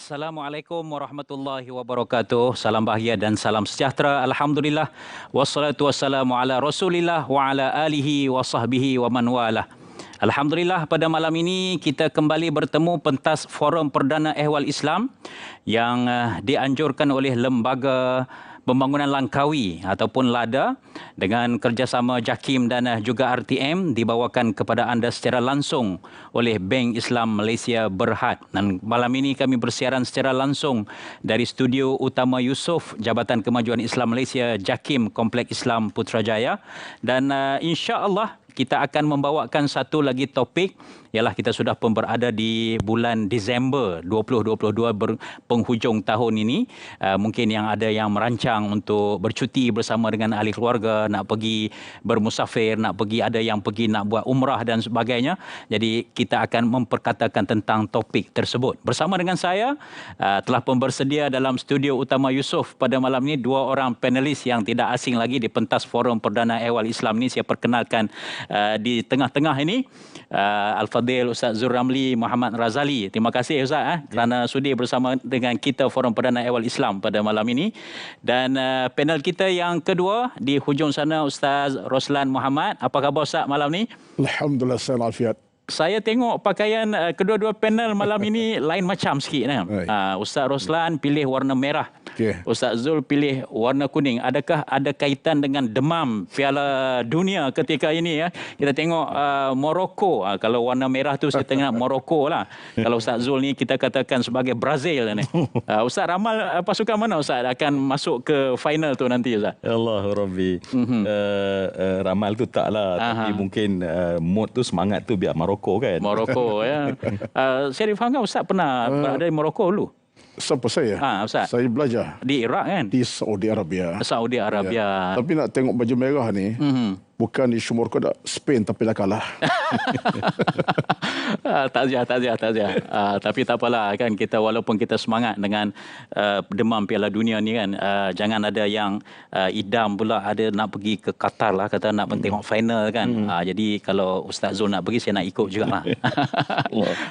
Assalamualaikum warahmatullahi wabarakatuh. Salam bahagia dan salam sejahtera. Alhamdulillah. Wassalatu wassalamu ala Rasulillah wa ala alihi wa sahbihi wa man walah. Alhamdulillah, pada malam ini kita kembali bertemu pentas Forum Perdana Ehwal Islam yang dianjurkan oleh Lembaga Pembangunan Langkawi ataupun LADA dengan kerjasama JAKIM dan juga RTM dibawakan kepada anda secara langsung oleh Bank Islam Malaysia Berhad. Dan malam ini kami bersiaran secara langsung dari studio utama Yusof Jabatan Kemajuan Islam Malaysia JAKIM Kompleks Islam Putrajaya, dan insya-Allah kita akan membawakan satu lagi topik, ialah kita sudah pun berada di bulan Disember 2022 penghujung tahun ini. Mungkin yang ada yang merancang untuk bercuti bersama dengan ahli keluarga, nak pergi bermusafir, nak pergi, ada yang pergi nak buat umrah dan sebagainya. Jadi kita akan memperkatakan tentang topik tersebut. Bersama dengan saya telah pun bersedia dalam studio utama Yusof pada malam ini dua orang panelis yang tidak asing lagi di pentas Forum Perdana Ehwal Islam ini. Saya perkenalkan di tengah-tengah ini Al-Fadhil Ustaz Zul Ramli Muhammad Razali. Terima kasih Ustaz kerana sudi bersama dengan kita Forum Perdana Ehwal Islam pada malam ini. Dan panel kita yang kedua di hujung sana Ustaz Roslan Muhammad. Apa khabar Ustaz malam ni? Alhamdulillah, saya afiat. Saya tengok pakaian kedua-dua panel malam ini lain macam sikit. Ustaz Roslan pilih warna merah. Okay. Ustaz Zul pilih warna kuning. Adakah ada kaitan dengan demam Piala Dunia ketika ini ya? Kita tengok Morocco. Kalau warna merah tu saya tengok Morocco lah. Kalau Ustaz Zul ni kita katakan sebagai Brazil ni. Ustaz ramal pasukan mana Ustaz akan masuk ke final tu nanti Ustaz? Allah Rabbi. Ramal tu taklah, tapi mungkin mood tu, semangat tu biar Morocco kan. Morocco ya. Saya difahamkan Ustaz pernah berada di Morocco dulu. Siapa saya? Ustaz. Saya belajar di Iraq kan? di Saudi Arabia. Saudi Arabia. Ya. Tapi nak tengok baju merah ni, bukan di Morocco, Spain, tapi dah kalah. Takziah. Tapi tak apalah kan, kita walaupun kita semangat dengan demam Piala Dunia ni kan, jangan ada yang idam pula ada nak pergi ke Qatar lah, kata nak tengok final kan. Jadi kalau Ustaz Zul nak pergi, saya nak ikut jugalah.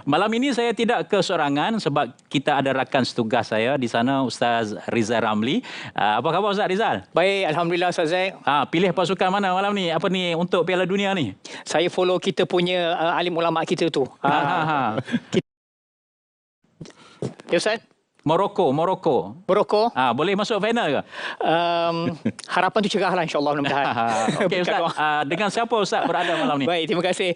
Malam ini saya tidak kesorangan sebab kita ada rakan setugas saya di sana, Ustaz Rizal Ramli. Apa khabar Ustaz Rizal? Baik, Alhamdulillah Ustaz Zaid. Pilih pasukan mana malam ni? Apa ni untuk Piala Dunia ni? Saya follow kita punya alim ulama kita tu. Ya Ustaz? Morocco. Boleh masuk final ke? Harapan tu cerah lah, insyaAllah, mudah-mudahan. Okey Ustaz, dengan siapa Ustaz berada malam ni? Baik, terima kasih.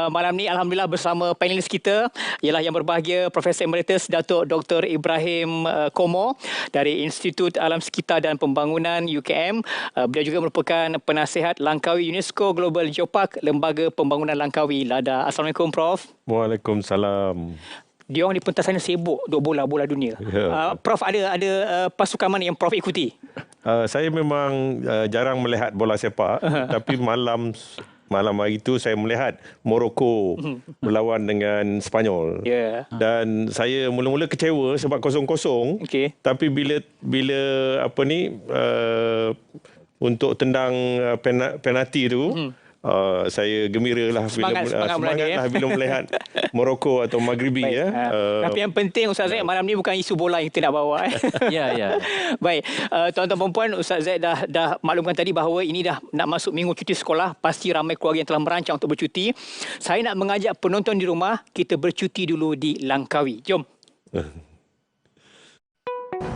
Malam ni Alhamdulillah bersama panelis kita ialah yang berbahagia Profesor Emeritus Datuk Dr. Ibrahim Komo dari Institut Alam Sekitar dan Pembangunan UKM. Beliau juga merupakan penasihat Langkawi UNESCO Global Geopark, Lembaga Pembangunan Langkawi LADA. Assalamualaikum Prof. Waalaikumsalam. Dia orang di pentas sana sibuk duk bola dunia. Prof, ada pasukan mana yang Prof ikuti? Saya memang jarang melihat bola sepak, tapi malam hari itu saya melihat Morocco berlawan dengan Sepanyol. Dan saya mula-mula kecewa sebab 0-0. Okay. Tapi bila untuk tendang penalti tu, saya gembira lah bila melihat Morocco atau Maghribi. Tapi yang penting Ustaz Zaid, malam ni bukan isu bola yang kita nak bawa. Ya. Baik, tuan-tuan dan puan, Ustaz Zaid dah maklumkan tadi bahawa ini dah nak masuk minggu cuti sekolah. Pasti ramai keluarga yang telah merancang untuk bercuti. Saya nak mengajak penonton di rumah, kita bercuti dulu di Langkawi. Jom.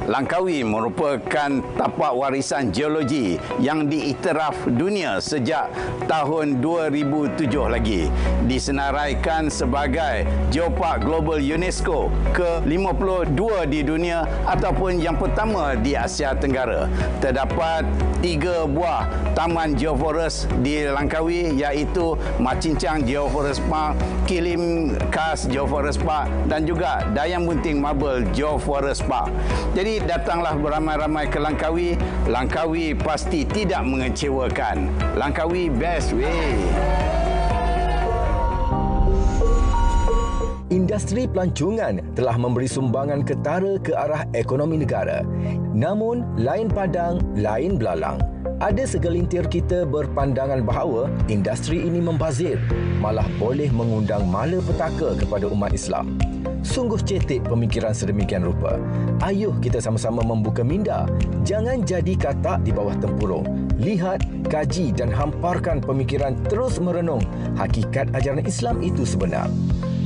Langkawi merupakan tapak warisan geologi yang diiktiraf dunia sejak tahun 2007 lagi. Disenaraikan sebagai Geopark Global UNESCO ke-52 di dunia ataupun yang pertama di Asia Tenggara. Terdapat 3 buah taman geoforest di Langkawi, iaitu Macincang Geoforest Park, Kilim Kars Geoforest Park dan juga Dayang Bunting Marble Geoforest Park. Jadi datanglah beramai-ramai ke Langkawi. Langkawi pasti tidak mengecewakan. Langkawi best way. Industri pelancongan telah memberi sumbangan ketara ke arah ekonomi negara. Namun, lain padang, lain belalang. Ada segelintir kita berpandangan bahawa industri ini membazir, malah boleh mengundang malapetaka kepada umat Islam. Sungguh cetek pemikiran sedemikian rupa. Ayuh kita sama-sama membuka minda. Jangan jadi katak di bawah tempurung. Lihat, kaji dan hamparkan pemikiran terus merenung hakikat ajaran Islam itu sebenar.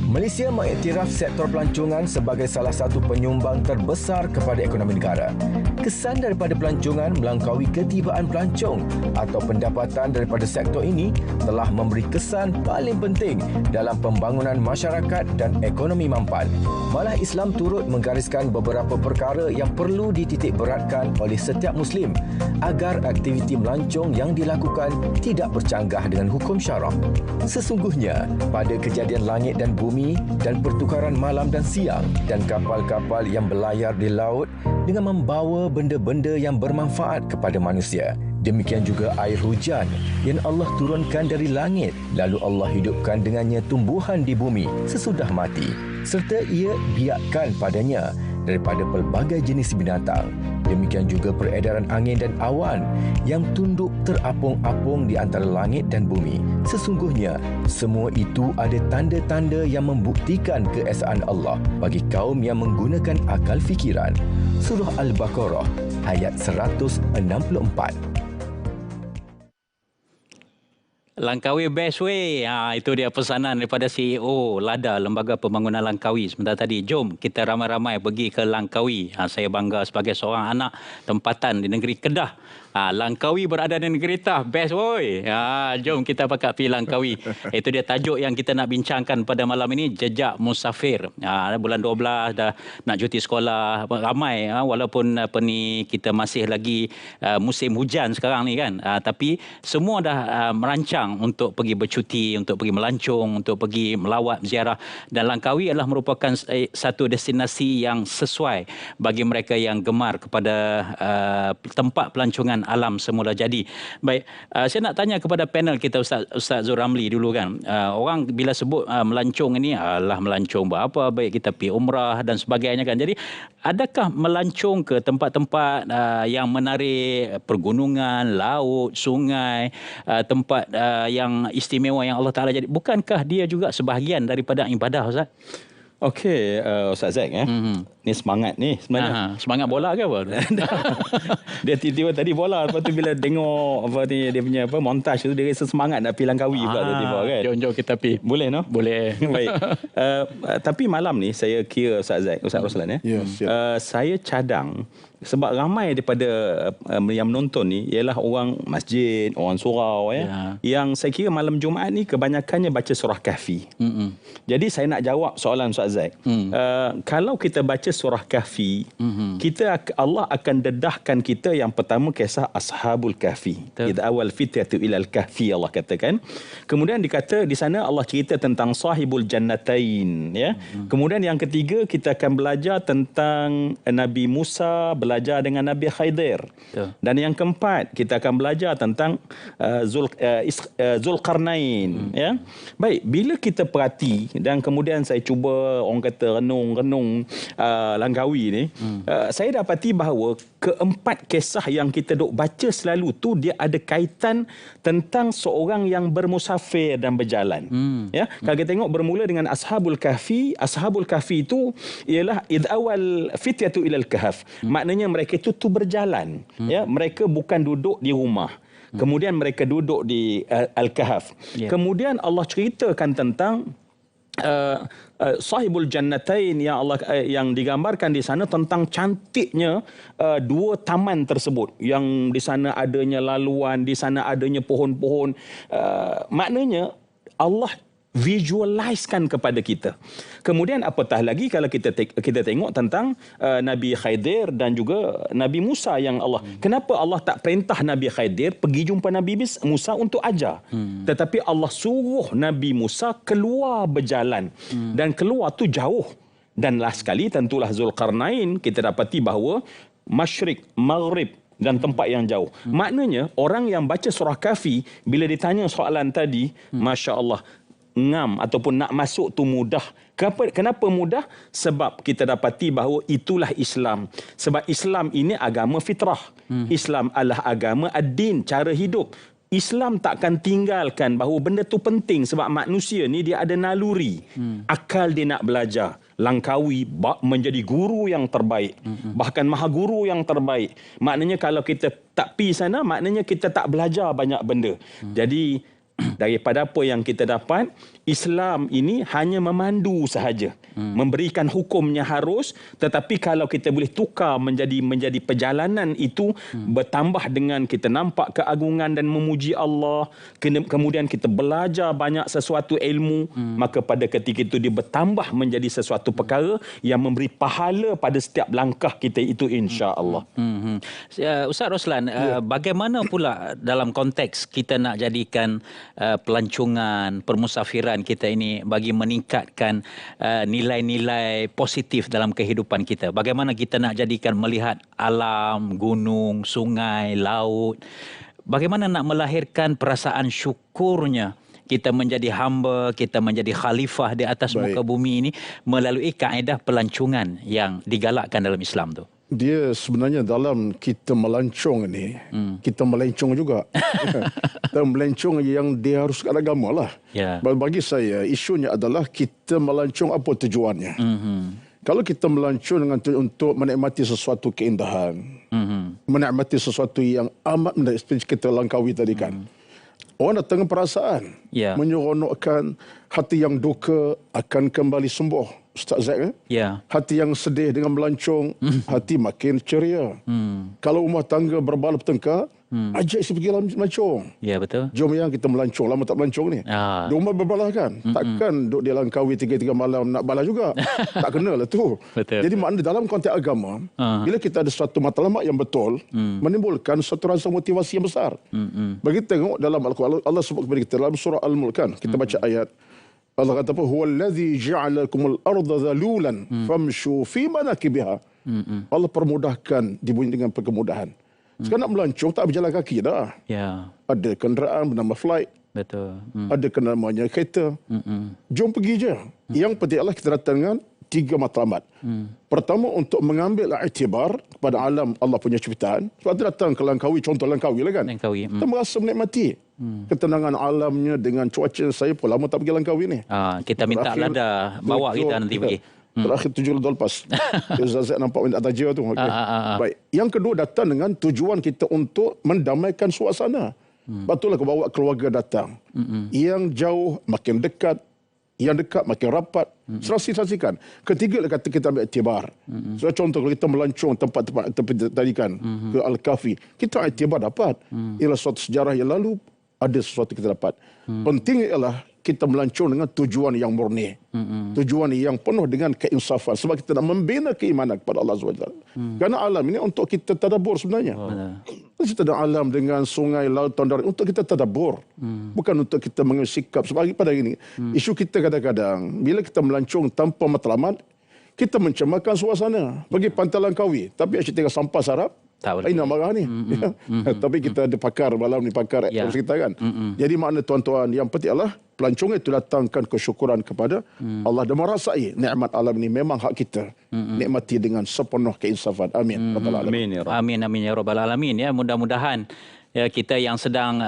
Malaysia mengiktiraf sektor pelancongan sebagai salah satu penyumbang terbesar kepada ekonomi negara. Kesan daripada pelancongan melampaui ketibaan pelancong atau pendapatan daripada sektor ini telah memberi kesan paling penting dalam pembangunan masyarakat dan ekonomi mampan. Malah Islam turut menggariskan beberapa perkara yang perlu dititik beratkan oleh setiap Muslim agar aktiviti melancong yang dilakukan tidak bercanggah dengan hukum syarak. Sesungguhnya, pada kejadian langit dan bumi dan pertukaran malam dan siang dan kapal-kapal yang berlayar di laut dengan membawa benda-benda yang bermanfaat kepada manusia. Demikian juga air hujan yang Allah turunkan dari langit, lalu Allah hidupkan dengannya tumbuhan di bumi sesudah mati, serta ia biakkan padanya daripada pelbagai jenis binatang. Demikian juga peredaran angin dan awan yang tunduk terapung-apung di antara langit dan bumi. Sesungguhnya, semua itu ada tanda-tanda yang membuktikan keesaan Allah bagi kaum yang menggunakan akal fikiran. Surah Al-Baqarah ayat 164. Langkawi best way. Itu dia pesanan daripada CEO LADA, Lembaga Pembangunan Langkawi. Sebentar tadi, jom kita ramai-ramai pergi ke Langkawi. Saya bangga sebagai seorang anak tempatan di negeri Kedah. Langkawi berada di negeri Tah. Best boy. Jom kita pakat pergi Langkawi. Itu dia tajuk yang kita nak bincangkan pada malam ini, Jejak Musafir. Bulan 12 dah nak cuti sekolah. Ramai walaupun kita masih lagi musim hujan sekarang ni kan. Tapi semua dah merancang untuk pergi bercuti, untuk pergi melancong, untuk pergi melawat ziarah. Dan Langkawi adalah merupakan satu destinasi yang sesuai bagi mereka yang gemar kepada tempat pelancongan alam semula jadi. Baik, saya nak tanya kepada panel kita Ustaz Zul Ramli dulu kan. Orang bila sebut melancong ini, melancong berapa, baik kita pergi umrah dan sebagainya kan. Jadi adakah melancong ke tempat-tempat yang menarik, pergunungan, laut, sungai, tempat yang istimewa yang Allah Ta'ala jadi, bukankah dia juga sebahagian daripada ibadah, Ustaz? Okey, Ustaz Zack ni semangat ni sebenarnya. Semangat bola ke apa? Dia tiba-tiba tadi bola, lepas tu bila tengok dia punya montaj tu, dia rasa semangat nak pergi Langkawi pula tiba-tiba kan. Jom kita pergi. Boleh no? Boleh. Baik. Tapi malam ni saya kira Ustaz Zack, Ustaz Roslan saya cadang sebab ramai daripada yang menonton ni ialah orang masjid, orang surau yang saya kira malam Jumaat ni kebanyakannya baca surah Kahfi. Jadi saya nak jawab soalan Ustaz Zack. Kalau kita baca surah Kahfi, Allah akan dedahkan kita yang pertama kisah Ashabul Kahfi. Idh awal fityatu ilal kahfi, Allah katakan. Kemudian dikata di sana Allah cerita tentang sahibul jannatain ya. Kemudian yang ketiga kita akan belajar tentang Nabi Musa belajar dengan Nabi Khidir. Dan yang keempat kita akan belajar tentang Zulkarnain ya. Baik, bila kita perhati dan kemudian saya cuba orang kata renung Langkawi ni, saya dapati bahawa keempat kisah yang kita duk baca selalu tu dia ada kaitan tentang seorang yang bermusafir dan berjalan. Ya, kalau kita tengok bermula dengan Ashabul Kahfi. Ashabul Kahfi itu ialah id awal fityatu ilal kahf. Maknanya mereka itu berjalan. Ya, mereka bukan duduk di rumah. Kemudian mereka duduk di Al-Kahf. Kemudian Allah ceritakan tentang sahibul jannatain yang Allah yang digambarkan di sana tentang cantiknya dua taman tersebut, yang di sana adanya laluan, di sana adanya pohon-pohon. Maknanya Allah visualisekan kepada kita. Kemudian apatah lagi kalau kita tengok tentang Nabi Khidir dan juga Nabi Musa yang Allah. Kenapa Allah tak perintah Nabi Khidir pergi jumpa Nabi Musa untuk ajar? Tetapi Allah suruh Nabi Musa keluar berjalan. Dan keluar tu jauh. Dan last sekali tentulah Zulkarnain, kita dapati bahawa Masyrik, Maghrib dan tempat yang jauh. Maknanya orang yang baca surah Kahfi bila ditanya soalan tadi, Masya Allah, ngam ataupun nak masuk tu mudah. Kenapa mudah? Sebab kita dapati bahawa itulah Islam. Sebab Islam ini agama fitrah. Islam adalah agama ad-din, cara hidup. Islam takkan tinggalkan bahawa benda tu penting sebab manusia ni dia ada naluri. Akal dia nak belajar. Langkawi menjadi guru yang terbaik. Bahkan maha guru yang terbaik. Maknanya kalau kita tak pergi sana, maknanya kita tak belajar banyak benda. Jadi daripada apa yang kita dapat, Islam ini hanya memandu sahaja. Memberikan hukumnya harus, tetapi kalau kita boleh tukar menjadi perjalanan itu, bertambah dengan kita nampak keagungan dan memuji Allah, kemudian kita belajar banyak sesuatu ilmu, maka pada ketika itu dia bertambah menjadi sesuatu perkara yang memberi pahala pada setiap langkah kita itu, insya-Allah. Ustaz Roslan, bagaimana pula dalam konteks kita nak jadikan pelancongan, permusafiran kita ini bagi meningkatkan nilai-nilai positif dalam kehidupan kita? Bagaimana kita nak jadikan melihat alam, gunung, sungai, laut? Bagaimana nak melahirkan perasaan syukurnya kita menjadi hamba, kita menjadi khalifah di atas muka bumi ini melalui kaedah pelancongan yang digalakkan dalam Islam tu? Dia sebenarnya dalam kita melancong ni, kita melencong juga. Dan melencong yang dia harus ada agama lah. Bagi saya, isunya adalah kita melancong apa tujuannya. Kalau kita melancong dengan untuk menikmati sesuatu keindahan, menikmati sesuatu yang amat menarik, seperti kita langkawi tadi kan. Orang datang dengan perasaan, menyeronokkan. Hati yang duka akan kembali sembuh. Ustaz Zaid, hati yang sedih dengan melancong, hati makin ceria. Kalau rumah tangga berbala bertengkar, ajak isi pergi melancong. Ya, betul. Jom yang kita melancong. Lama tak melancong ni. Di rumah berbalah kan. Takkan duduk di Langkawi 3 malam nak balah juga. Tak kena lah tu. Betul. Jadi makna dalam konteks agama, bila kita ada suatu matlamat yang betul, menimbulkan suatu rasa motivasi yang besar. Bagi tengok dalam Al-Quran, Allah sebut kepada kita dalam surah Al-Mulk kan. Kita baca ayat. Allah kata apa? Huwallazi ja'alakumul arda dhalulan famshu fi manakibiha. Allah permudahkan, dibunyi dengan kemudahan. Sekarang nak melancong tak berjalan kaki dah. Ada kenderaan bernama flight. Betul. Ada kenderaan namanya kereta. Jom pergi je. Yang penting adalah kita datang dengan 3 matlamat. Pertama, untuk mengambil iktibar kepada alam Allah punya ciptaan. Sebab kita datang ke Langkawi, contoh Langkawi lah kan. Langkawi. Kita merasa menikmati ketenangan alamnya dengan cuaca. Saya pun lama tak pergi Langkawi ni. Kita minta Lada bawa kita nanti pergi. Terakhir 7 lepas. Zazak nampak minta taja tu. Baik. Yang kedua, datang dengan tujuan kita untuk mendamaikan suasana. Betul lah bawa keluarga datang. Yang jauh makin dekat, yang dekat makin rapat. Serasi-serasikan. Ketiga kata kita ambil iktibar. So, contoh kalau kita melancong tempat-tempat tadi kan, ke Al-Kahfi, kita iktibar dapat. Ialah suatu sejarah yang lalu ada sesuatu kita dapat. Penting ialah kita melancong dengan tujuan yang murni. Tujuan yang penuh dengan keinsafan. Sebab kita nak membina keimanan kepada Allah SWT. Kerana alam ini untuk kita tadabbur sebenarnya. Kita ada alam dengan sungai, laut, darat untuk kita tadabbur. Bukan untuk kita mengambil sikap. Sebab pada hari ini, isu kita kadang-kadang, bila kita melancong tanpa matlamat, kita mencemarkan suasana. Pergi pantai Langkawi, tapi asyik tinggal sampah sarap. Ini nak marah ni. Tapi kita ada pakar malam ni, pakar kita kan. Jadi makna tuan-tuan, yang penting adalah pelancongan itu datangkan kesyukuran kepada Allah dan merasai nikmat alam ini memang hak kita. Nikmati dengan sepenuh keinsafan. Amin. Amin ya rabbal alamin. Ya, mudah-mudahan kita yang sedang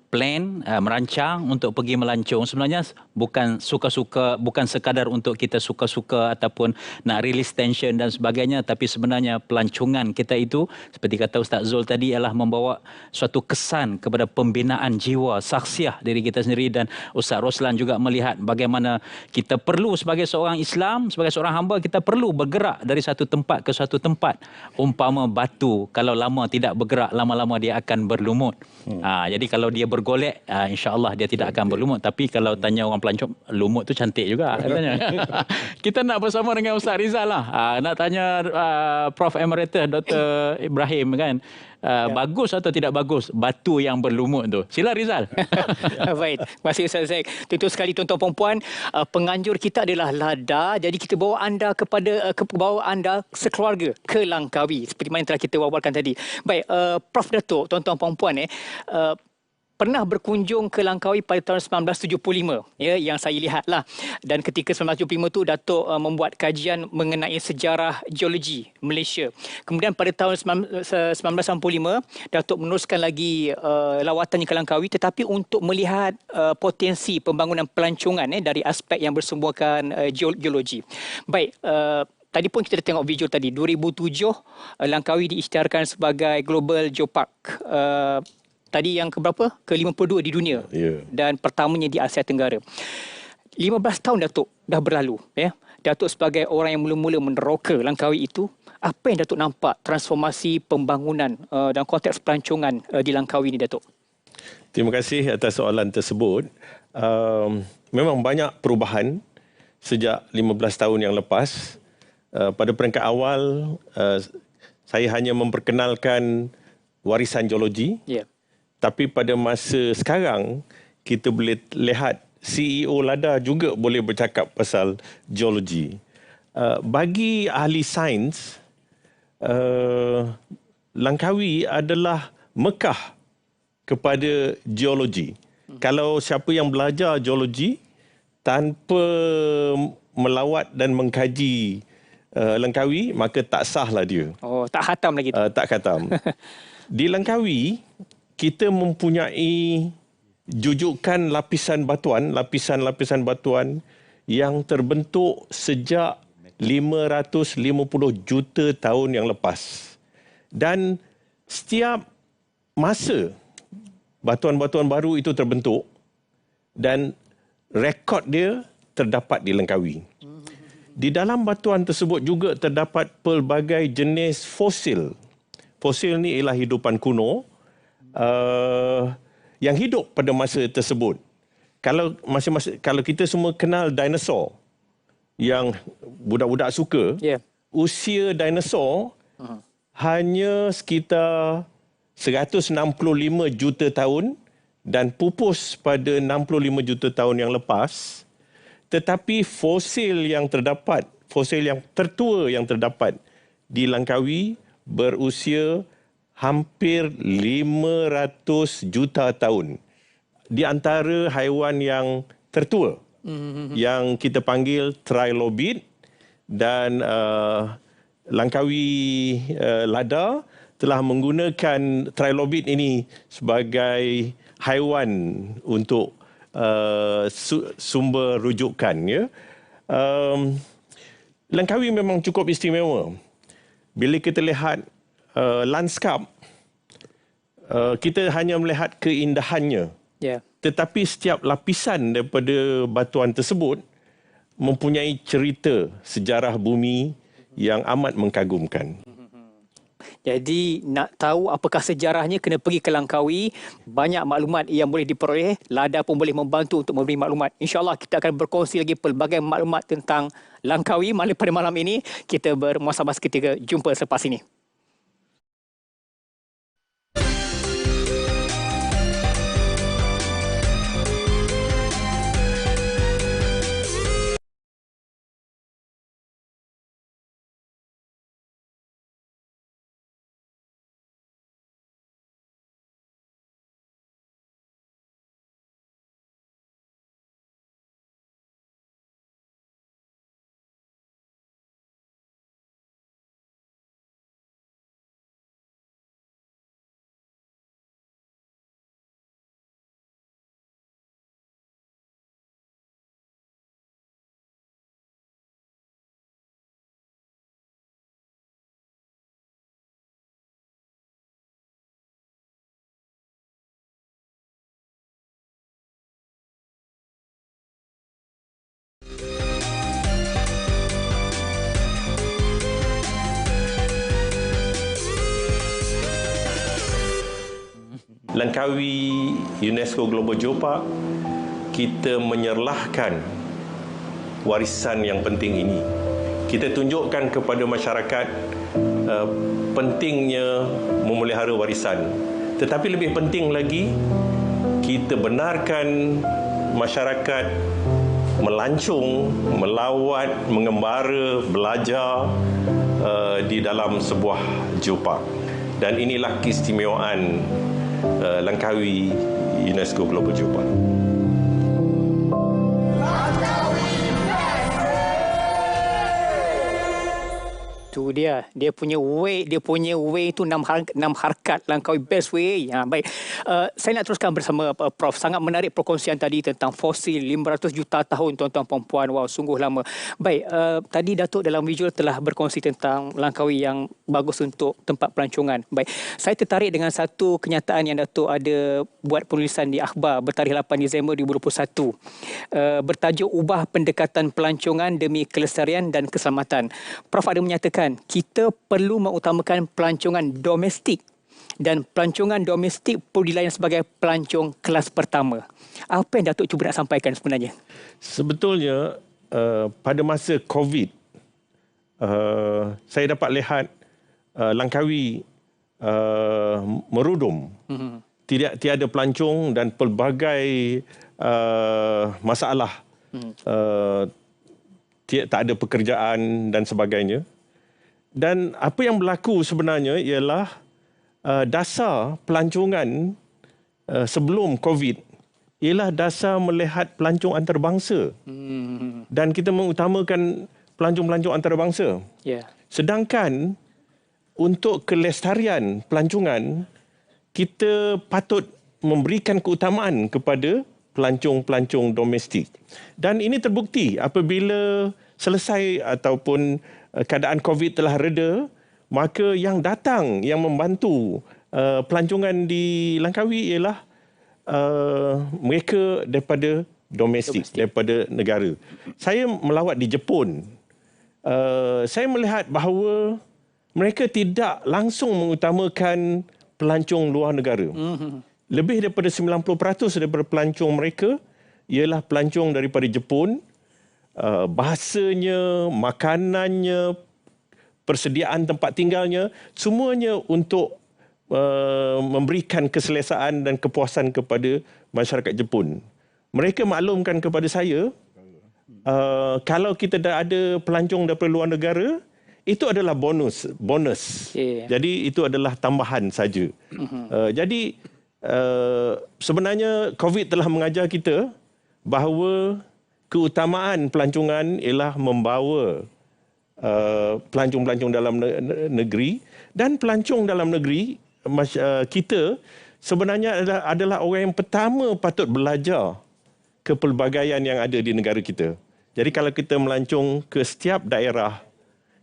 plan, merancang untuk pergi melancong, sebenarnya bukan suka-suka, bukan sekadar untuk kita suka-suka ataupun nak release tension dan sebagainya, tapi sebenarnya pelancongan kita itu, seperti kata Ustaz Zul tadi, ialah membawa suatu kesan kepada pembinaan jiwa, saksiah diri kita sendiri. Dan Ustaz Roslan juga melihat bagaimana kita perlu sebagai seorang Islam, sebagai seorang hamba, kita perlu bergerak dari satu tempat ke satu tempat. Umpama batu, kalau lama tidak bergerak, lama-lama dia akan berlumut. Jadi kalau dia bergolek, insya-Allah dia tidak akan berlumut. Tapi kalau tanya orang pelancong, lumut tu cantik juga katanya. Kita nak bersama dengan Ustaz Rizal lah. Nak tanya Prof Emeritus Dr. Ibrahim kan. Bagus atau tidak bagus batu yang berlumut tu? Sila Rizal. Baik, terima kasih Ustaz Zaid. Tentu sekali tuan-tuan puan-puan, penganjur kita adalah Lada. Jadi kita bawa anda bawa anda sekeluarga ke Langkawi seperti mana yang telah kita wawarkan tadi. Baik, Prof Datuk, tuan-tuan puan-puan, pernah berkunjung ke Langkawi pada tahun 1975, ya, yang saya lihatlah. Dan ketika 1975 tu Datuk membuat kajian mengenai sejarah geologi Malaysia. Kemudian pada tahun 1995 Datuk meneruskan lagi lawatannya ke Langkawi, tetapi untuk melihat potensi pembangunan pelancongan dari aspek yang bersumberkan geologi. Baik, tadi pun kita tengok video tadi, 2007 Langkawi diisytiharkan sebagai Global Geopark. Tadi yang keberapa? Ke-52 di dunia. Dan pertamanya di Asia Tenggara. 15 tahun Datuk dah berlalu. Ya. Datuk sebagai orang yang mula-mula meneroka Langkawi itu, apa yang Datuk nampak transformasi pembangunan dan konteks pelancongan di Langkawi ini, Datuk? Terima kasih atas soalan tersebut. Memang banyak perubahan sejak 15 tahun yang lepas. Pada peringkat awal, saya hanya memperkenalkan warisan geologi. Yeah. Tapi pada masa sekarang, kita boleh lihat CEO LADA juga boleh bercakap pasal geologi. Bagi ahli sains, Langkawi adalah Mekah kepada geologi. Kalau siapa yang belajar geologi tanpa melawat dan mengkaji Langkawi, maka tak sahlah dia. Oh, tak khatam lagi. Tak khatam. Di Langkawi, kita mempunyai jujukan lapisan-lapisan batuan yang terbentuk sejak 550 juta tahun yang lepas. Dan setiap masa batuan-batuan baru itu terbentuk dan rekod dia terdapat di Langkawi. Di dalam batuan tersebut juga terdapat pelbagai jenis fosil. Fosil ni ialah hidupan kuno yang hidup pada masa tersebut. Kalau kita semua kenal dinosaur yang budak-budak suka, usia dinosaur hanya sekitar 165 juta tahun dan pupus pada 65 juta tahun yang lepas. Tetapi fosil yang tertua yang terdapat di Langkawi berusia hampir 500 juta tahun. Di antara haiwan yang tertua yang kita panggil trilobit, dan Langkawi LADA telah menggunakan trilobit ini sebagai haiwan untuk sumber rujukan. Ya. Langkawi memang cukup istimewa. Bila kita lihat lanskap, kita hanya melihat keindahannya. Tetapi setiap lapisan daripada batuan tersebut mempunyai cerita sejarah bumi yang amat mengagumkan. Jadi nak tahu apakah sejarahnya, kena pergi ke Langkawi. Banyak maklumat yang boleh diperoleh. LADA pun boleh membantu untuk memberi maklumat. InsyaAllah kita akan berkongsi lagi pelbagai maklumat tentang Langkawi pada malam ini. Kita bermuasabah seketika. Jumpa selepas ini. Langkawi UNESCO Global Geopark, kita menyerlahkan warisan yang penting ini. Kita tunjukkan kepada masyarakat pentingnya memelihara warisan. Tetapi lebih penting lagi, kita benarkan masyarakat melancung, melawat, mengembara, belajar di dalam sebuah geopark. Dan inilah keistimewaan Langkawi UNESCO Global Geopark. Tu dia punya way tu 6 harkat Langkawi best way. Baik. Saya nak teruskan bersama Prof. Sangat menarik perkongsian tadi tentang fosil 500 juta tahun, tuan-tuan dan puan. Wow, sungguh lama. Baik, tadi Datuk dalam visual telah berkongsi tentang Langkawi yang bagus untuk tempat pelancongan. Baik, saya tertarik dengan satu kenyataan yang Datuk ada buat penulisan di akhbar bertarikh 8 Disember 2021. Bertajuk Ubah Pendekatan Pelancongan Demi Kelestarian dan Keselamatan. Prof ada menyatakan kita perlu mengutamakan pelancongan domestik dan pelancongan domestik perlu dilayan sebagai pelancong kelas pertama. Apa yang Datuk cuba nak sampaikan sebenarnya? Sebetulnya pada masa COVID, saya dapat lihat Langkawi merudum. Tiada pelancong dan pelbagai masalah. Tak ada pekerjaan dan sebagainya. Dan apa yang berlaku sebenarnya ialah dasar pelancongan sebelum COVID ialah dasar melihat pelancong antarabangsa. Dan kita mengutamakan pelancong-pelancong antarabangsa. Yeah. Sedangkan untuk kelestarian pelancongan, kita patut memberikan keutamaan kepada pelancong-pelancong domestik. Dan ini terbukti apabila selesai ataupun keadaan COVID telah reda, maka yang datang, yang membantu pelancongan di Langkawi ialah mereka daripada domestik, daripada negara. Saya melawat di Jepun. Saya melihat bahawa mereka tidak langsung mengutamakan pelancong luar negara. Lebih daripada 90% daripada pelancong mereka ialah pelancong daripada Jepun. Bahasanya, makanannya, persediaan tempat tinggalnya, semuanya untuk memberikan keselesaan dan kepuasan kepada masyarakat Jepun. Mereka maklumkan kepada saya, kalau kita dah ada pelancong daripada luar negara, itu adalah bonus. Yeah. Jadi itu adalah tambahan saja. Jadi sebenarnya COVID telah mengajar kita bahawa keutamaan pelancongan ialah membawa pelancong-pelancong dalam negeri, dan pelancong dalam negeri kita sebenarnya adalah orang yang pertama patut belajar kepelbagaian yang ada di negara kita. Jadi kalau kita melancong ke setiap daerah,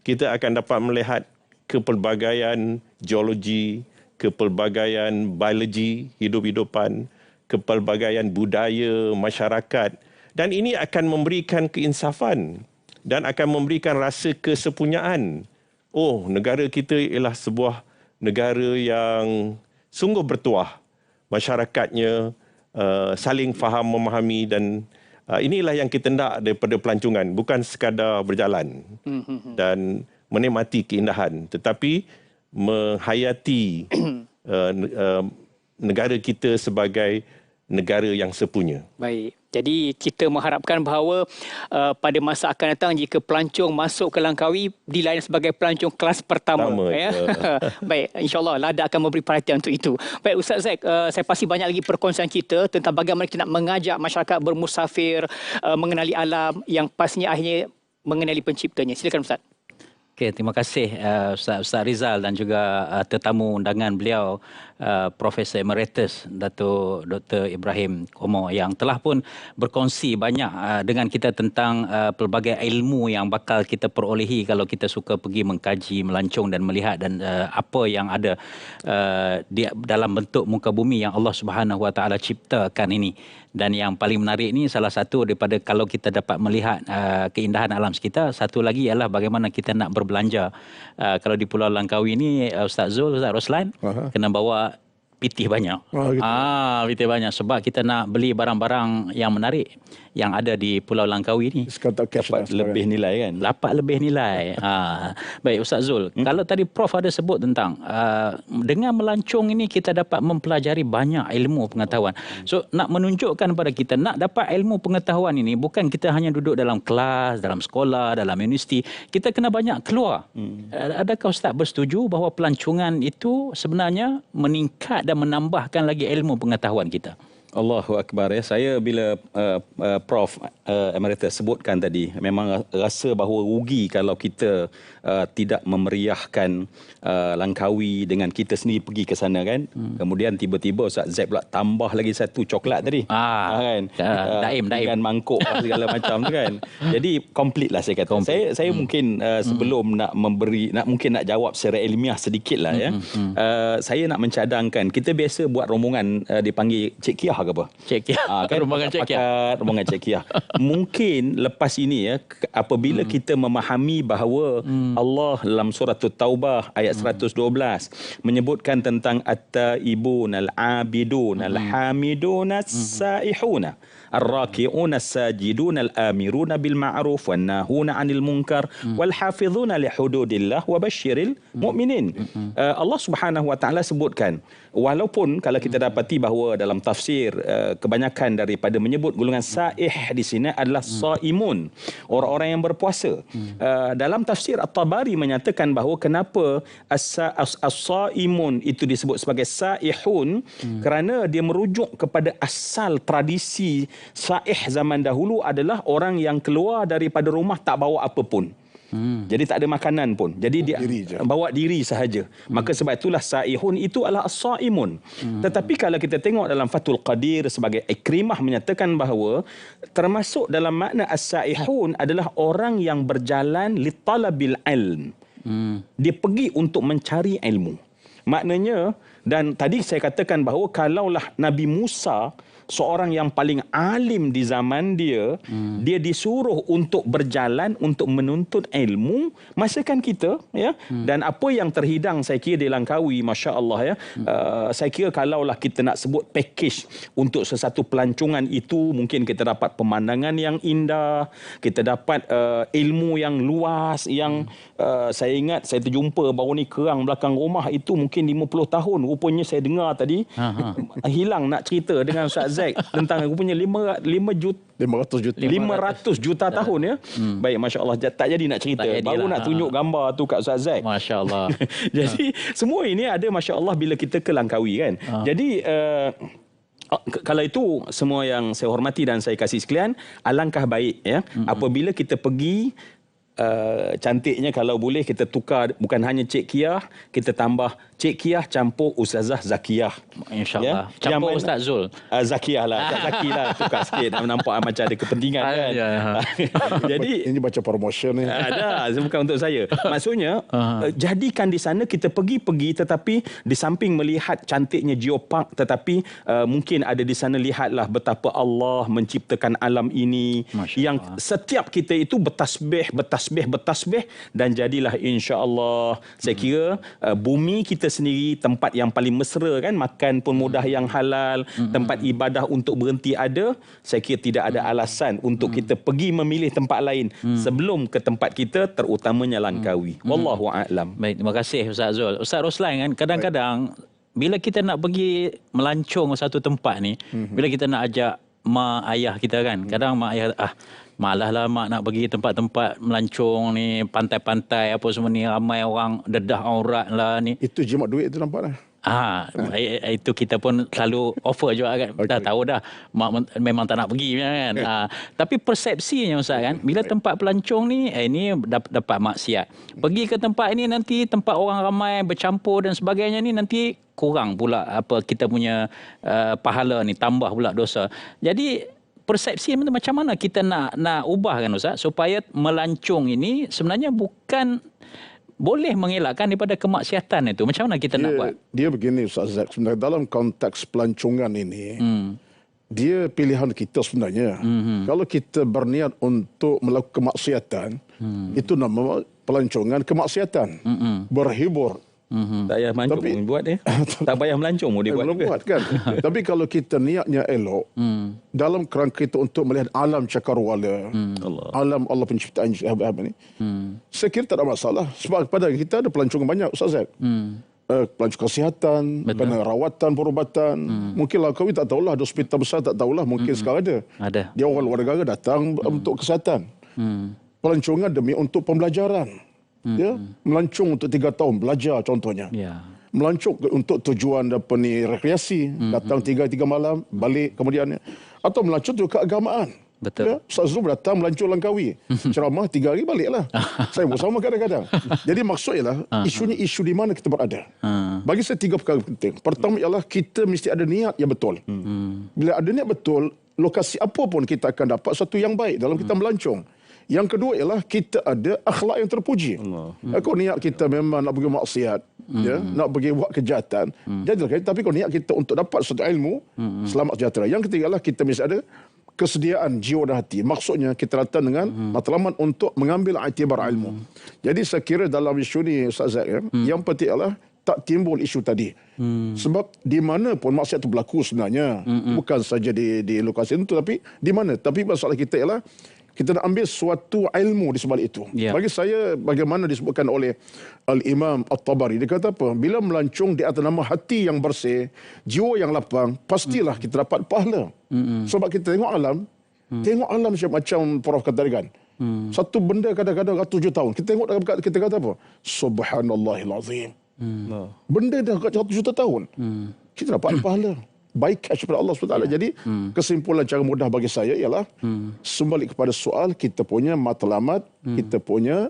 kita akan dapat melihat kepelbagaian geologi, kepelbagaian biologi, hidup-hidupan, kepelbagaian budaya, masyarakat. Dan ini akan memberikan keinsafan dan akan memberikan rasa kesepunyaan. Oh, negara kita ialah sebuah negara yang sungguh bertuah. Masyarakatnya saling faham, memahami, dan inilah yang kita nak daripada pelancongan. Bukan sekadar berjalan dan menikmati keindahan, tetapi menghayati negara kita sebagai negara yang sepunya. Baik. Jadi kita mengharapkan bahawa pada masa akan datang jika pelancong masuk ke Langkawi dilayan sebagai pelancong kelas pertama. Ya. Baik, insyaAllah Lada akan memberi perhatian untuk itu. Baik, Ustaz Zack, saya pasti banyak lagi perkongsian kita tentang bagaimana kita nak mengajak masyarakat bermusafir, mengenali alam yang pastinya akhirnya mengenali penciptanya. Silakan Ustaz. Okey, terima kasih Ustaz Rizal dan juga tetamu undangan beliau Profesor Emeritus Datuk Dr. Ibrahim Komo yang telah pun berkongsi banyak dengan kita tentang pelbagai ilmu yang bakal kita perolehi kalau kita suka pergi mengkaji, melancong dan melihat dan apa yang ada di dalam bentuk muka bumi yang Allah Subhanahu Wa Taala ciptakan ini. Dan yang paling menarik ni salah satu daripada kalau kita dapat melihat keindahan alam sekitar, satu lagi ialah bagaimana kita nak berbelanja. Kalau di Pulau Langkawi ni Ustaz Zul, Ustaz Roslan kena bawa pitih banyak. Pitih banyak sebab kita nak beli barang-barang yang menarik yang ada di Pulau Langkawi ni. Dapat lebih nilai kan? Dapat lebih nilai. Baik Ustaz Zul, kalau tadi Prof ada sebut tentang dengan melancong ini kita dapat mempelajari banyak ilmu pengetahuan. So nak menunjukkan kepada kita nak dapat ilmu pengetahuan ini bukan kita hanya duduk dalam kelas, dalam sekolah, dalam universiti. Kita kena banyak keluar. Adakah Ustaz bersetuju bahawa pelancongan itu sebenarnya meningkat dan dan menambahkan lagi ilmu pengetahuan kita. Allahu Akbar ya. Saya bila Prof Emeritus sebutkan tadi, memang rasa bahawa rugi kalau kita tidak memeriahkan Langkawi dengan kita sendiri pergi ke sana kan. Kemudian tiba-tiba Ustaz Zaid pula tambah lagi satu coklat tadi. Kan. Daim. Dengan mangkuk segala macam tu kan. Jadi complete lah saya kata. Saya mungkin sebelum nak memberi, mungkin nak jawab secara ilmiah sedikit lah ya. Saya nak mencadangkan, kita biasa buat rombongan dipanggil Cik Kiah ke apa? Cik Kiah. Kan? Rombongan Cik Kiah. Rombongan Cik Kiah. Mungkin lepas ini ya, apabila kita memahami bahawa Allah dalam surah Taubah ayat 112 menyebutkan tentang at-taibun al-abidun al-hamidun as-saihuna ar-raki'un as-sajidun al-amirun bil ma'ruf wan nahuna 'anil munkar wal hafizuna li hududillah wa basyiril mu'minin. Allah Subhanahu wa taala sebutkan, walaupun kalau kita dapati bahawa dalam tafsir kebanyakan daripada menyebut golongan saih di sini adalah saimun, orang-orang yang berpuasa. Dalam tafsir At-Tabari menyatakan bahawa kenapa as-saimun itu disebut sebagai saihun, kerana dia merujuk kepada asal tradisi saih zaman dahulu adalah orang yang keluar daripada rumah tak bawa apa pun. Jadi tak ada makanan pun. Jadi dia bawa diri sahaja. Maka sebab itulah saihun itu adalah as-saimun. Tetapi kalau kita tengok dalam Fathul Qadir sebagai Ikrimah menyatakan bahawa termasuk dalam makna as-saihun adalah orang yang berjalan li talabil ilm. Dia pergi untuk mencari ilmu. Maknanya, dan tadi saya katakan bahawa kalaulah Nabi Musa seorang yang paling alim di zaman dia, dia disuruh untuk berjalan untuk menuntut ilmu, masakan kita ya. Dan apa yang terhidang saya kira di Langkawi, masya-Allah ya. Saya kira kalaulah kita nak sebut package untuk sesuatu pelancongan itu, mungkin kita dapat pemandangan yang indah, kita dapat ilmu yang luas yang saya ingat saya terjumpa baru ni kerang belakang rumah itu mungkin 50 tahun rupanya saya dengar tadi. Hilang nak cerita dengan Ustaz Zaid tentang rupanya 500 juta tahun ya. Baik, masya-Allah, tak jadi nak cerita. Baru nak tunjuk gambar tu kat Ustaz Zaid. Masya-Allah. Jadi semua ini ada masya-Allah bila kita ke Langkawi kan. Jadi kalau itu semua yang saya hormati dan saya kasih sekalian, alangkah baik ya apabila kita pergi. Cantiknya kalau boleh kita tukar, bukan hanya Cik Kiah, kita tambah Cik Kiah campur Ustazah Zakiyah, InsyaAllah ya? Campur Ustaz Zul Zakiyah lah, Ustaz Zaki lah, tukar sikit, nampak macam ada kepentingan kan. Jadi ini baca promotion ni. Ada, bukan untuk saya. Maksudnya jadikan di sana kita pergi tetapi di samping melihat cantiknya geopark, tetapi mungkin ada di sana lihatlah betapa Allah menciptakan alam ini, yang setiap kita itu bertasbih dan jadilah insya-Allah saya kira bumi kita sendiri tempat yang paling mesra kan, makan pun mudah yang halal, tempat ibadah untuk berhenti ada. Saya kira tidak ada alasan untuk kita pergi memilih tempat lain sebelum ke tempat kita, terutamanya Langkawi. Wallahu a'lam. Baik, terima kasih Ustaz Zul. Ustaz Roslan kan kadang-kadang bila kita nak pergi melancong satu tempat ni, bila kita nak ajak mak ayah kita kan, kadang mak ayah malah lah mak nak pergi tempat-tempat melancong ni, pantai-pantai apa semua ni, ramai orang dedah aurat lah ni. Itu jimat duit tu nampak lah. Itu kita pun selalu offer juga kan. Dah tahu dah mak memang tak nak pergi kan. Tapi persepsinya Ustaz kan, bila tempat pelancong ni ini dapat maksiat. Pergi ke tempat ini nanti tempat orang ramai bercampur dan sebagainya ni, nanti kurang pula apa kita punya pahala ni, tambah pula dosa. Jadi persepsi macam mana kita nak ubah kan Ustaz, supaya melancong ini sebenarnya bukan boleh mengelakkan daripada kemaksiatan itu. Macam mana kita nak buat? Dia begini Ustaz Zaid, sebenarnya dalam konteks pelancongan ini dia pilihan kita sebenarnya. Kalau kita berniat untuk melakukan kemaksiatan, itu nama pelancongan kemaksiatan. Berhibur. Tak payah melancong buat dia. Tak payah melancong dia buat kan. Tapi kalau kita niatnya elok, dalam kerangka kita untuk melihat alam cakrawala, alam Allah penciptaan ni, saya kira tak ada masalah. Sebab pada kita ada pelancongan banyak Ustaz Zaid. Pelancongan kesihatan, kena rawatan, perubatan. Mungkin Langkawi tak tahulah, ada hospital besar tak tahulah, mungkin sekarang ada. Dia orang luar negara datang untuk kesihatan. Pelancongan demi untuk pembelajaran. Ya, melancong untuk 3 tahun belajar contohnya. melancong untuk tujuan apa ni rekreasi, datang 3 malam, balik kemudiannya, atau melancong untuk keagamaan. Betul. Ya, Ustaz Zul datang melancong Langkawi, ceramah 3 hari baliklah. Saya pun sama kadang-kadang. Jadi maksud ialah isunya isu di mana kita berada. Bagi saya 3 perkara penting. Pertama ialah kita mesti ada niat yang betul. Bila ada niat betul, lokasi apa pun kita akan dapat satu yang baik dalam kita melancong. Yang kedua ialah kita ada akhlak yang terpuji. Kalau niat kita memang nak pergi maksiat, ya, nak pergi buat kejahatan, jadilah. Tapi kalau niat kita untuk dapat satu ilmu, selamat sejahtera. Yang ketiga ialah kita mesti ada kesediaan jiwa dan hati. Maksudnya kita datang dengan matlamat untuk mengambil iktibar ilmu. Jadi saya kira dalam isu ni Ustaz Zaid, yang penting ialah tak timbul isu tadi. Sebab di mana pun maksiat itu berlaku sebenarnya. Bukan saja di lokasi itu, tapi di mana. Tapi masalah kita ialah kita nak ambil suatu ilmu di sebalik itu. Bagi saya, bagaimana disebutkan oleh Al-Imam At-Tabari, dia kata apa? Bila melancong di atas nama hati yang bersih, jiwa yang lapang, pastilah kita dapat pahala. Sebab kita tengok alam, macam Prof kata kan. Satu benda kadang-kadang ratus juta tahun. Kita tengok, kita kata apa? Subhanallahil azim. Benda dah ratus juta tahun. Kita dapat pahala. Baik kepada Allah SWT. Jadi kesimpulan cara mudah bagi saya ialah kembali kepada soal kita punya matlamat, kita punya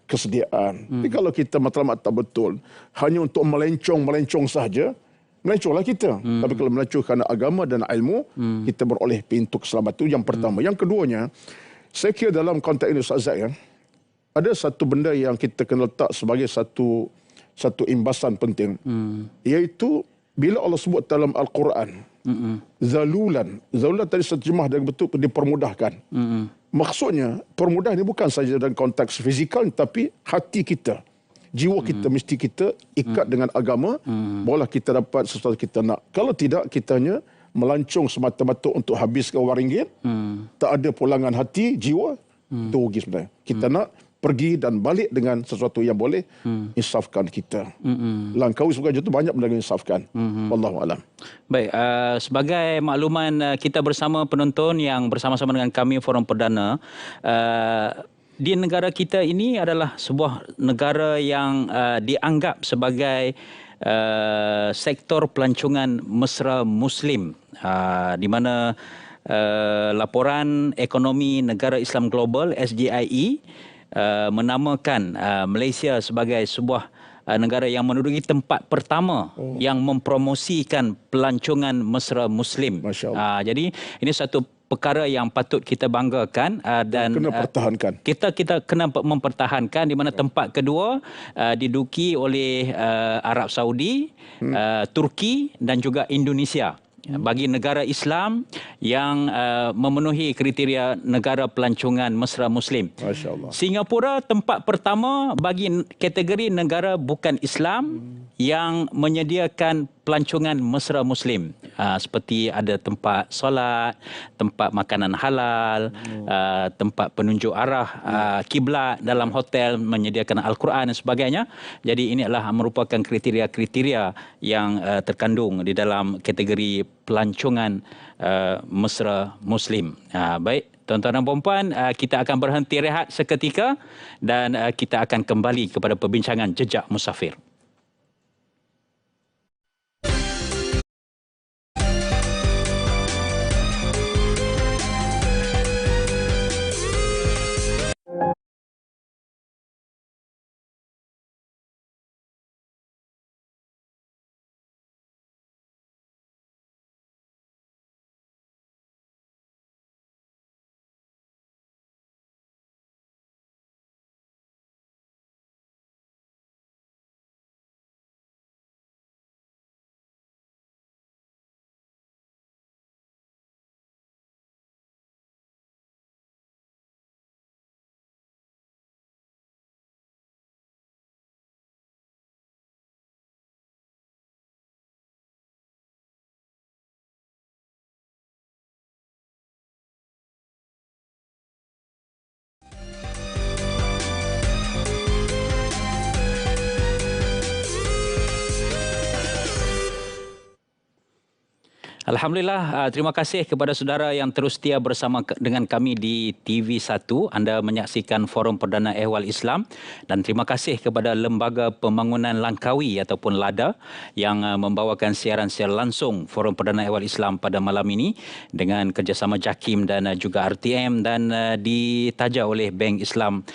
kesediaan. Tapi kalau kita matlamat tak betul, hanya untuk melencong sahaja, melenconglah kita. Tapi kalau melencong kerana agama dan ilmu, kita beroleh pintu keselamatan. Itu yang pertama. Yang keduanya, saya kira dalam konteks ini Ustaz Zaid, ada satu benda yang kita kena letak sebagai satu imbasan penting, iaitu bila Allah sebut dalam Al-Quran, zalulan tadi terjemah dengan betul dipermudahkan. Maksudnya, permudah ini bukan saja dalam konteks fizikal, tapi hati kita, jiwa kita mesti kita ikat dengan agama, barulah kita dapat sesuatu kita nak. Kalau tidak, kita hanya melancong semata-mata untuk habiskan wang ringgit, tak ada pulangan hati, jiwa, itu rugi sebenarnya. Kita nak pergi dan balik dengan sesuatu yang boleh insafkan kita. Langkawi sebagai itu banyak benda yang insafkan. Wallahualam. Baik, sebagai makluman kita bersama penonton yang bersama-sama dengan kami Forum Perdana, di negara kita ini adalah sebuah negara yang dianggap sebagai sektor pelancongan mesra Muslim, di mana laporan ekonomi negara Islam global SGIE menamakan Malaysia sebagai sebuah negara yang menduduki tempat pertama yang mempromosikan pelancongan mesra Muslim. Jadi ini satu perkara yang patut kita banggakan dan kena pertahankan. Kita kena mempertahankan, di mana tempat kedua diduduki oleh Arab Saudi, Turki dan juga Indonesia. Bagi negara Islam yang memenuhi kriteria negara pelancongan mesra Muslim. Masya-Allah. Singapura tempat pertama bagi kategori negara bukan Islam yang menyediakan pelancongan mesra Muslim. Seperti ada tempat solat, tempat makanan halal, tempat penunjuk arah kiblat dalam hotel, menyediakan Al-Quran dan sebagainya. Jadi ini adalah merupakan kriteria-kriteria yang terkandung di dalam kategori pelancongan mesra Muslim. Baik, tuan-tuan dan puan-puan, kita akan berhenti rehat seketika dan kita akan kembali kepada perbincangan Jejak Musafir. Alhamdulillah, terima kasih kepada saudara yang terus setia bersama dengan kami di TV1. Anda menyaksikan Forum Perdana Ehwal Islam, dan terima kasih kepada Lembaga Pembangunan Langkawi ataupun LADA yang membawakan siaran secara langsung Forum Perdana Ehwal Islam pada malam ini dengan kerjasama JAKIM dan juga RTM, dan ditaja oleh Bank Islam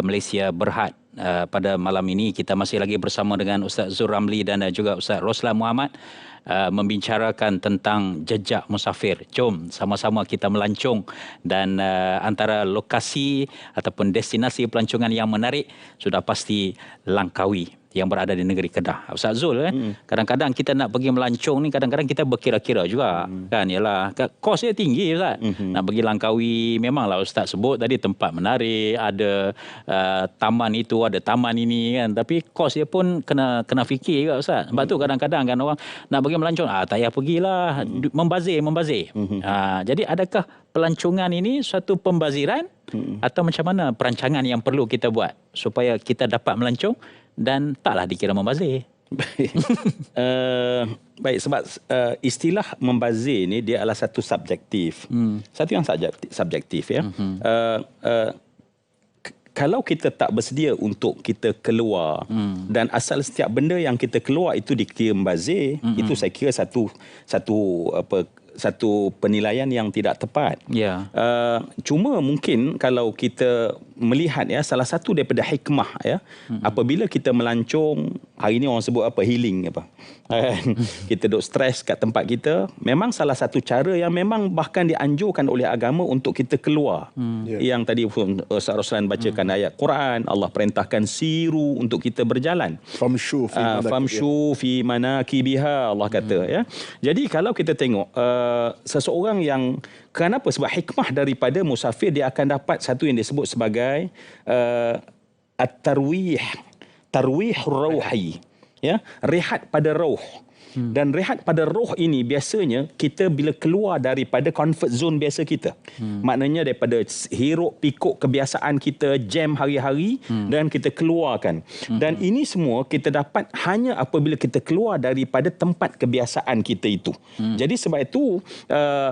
Malaysia Berhad. Pada malam ini kita masih lagi bersama dengan Ustaz Zul Ramli dan juga Ustaz Roslan Muhammad membicarakan tentang jejak musafir. Jom sama-sama kita melancong, dan antara lokasi ataupun destinasi pelancongan yang menarik sudah pasti Langkawi yang berada di negeri Kedah. Ustaz Zul, kadang-kadang kita nak pergi melancong ni, kadang-kadang kita berkira-kira juga kan, yalah kos dia tinggi Ustaz. Nak pergi Langkawi, memanglah Ustaz sebut tadi tempat menarik, ada taman itu, ada taman ini kan, tapi kos dia pun kena fikir juga Ustaz. Sebab tu kadang-kadang kan orang nak pergi melancong, tak payah pergilah, membazir. Jadi adakah pelancongan ini suatu pembaziran atau macam mana perancangan yang perlu kita buat supaya kita dapat melancong dan taklah dikira membazir? Baik, sebab istilah membazir ni dia adalah satu subjektif. Satu yang subjektif ya. Kalau kita tak bersedia untuk kita keluar dan asal setiap benda yang kita keluar itu dikira membazir, itu saya kira satu penilaian yang tidak tepat. Cuma mungkin kalau kita melihat salah satu daripada hikmah apabila kita melancong, hari ni orang sebut healing kita duk stres kat tempat kita, memang salah satu cara yang memang bahkan dianjurkan oleh agama untuk kita keluar. Yang tadi Ustaz Roslan bacakan ayat Quran, Allah perintahkan siru untuk kita berjalan. Famshu fi manakibiha, Allah kata Jadi kalau kita tengok seseorang yang, kenapa? Sebab hikmah daripada musafir, dia akan dapat satu yang disebut sebagai at-tarwih rauhi, rehat pada roh. Dan rehat pada roh ini biasanya kita bila keluar daripada comfort zone biasa kita. Maknanya daripada hiruk pikuk kebiasaan kita, jam hari-hari, dan kita keluarkan. Dan ini semua kita dapat hanya apabila kita keluar daripada tempat kebiasaan kita itu. Jadi sebab itu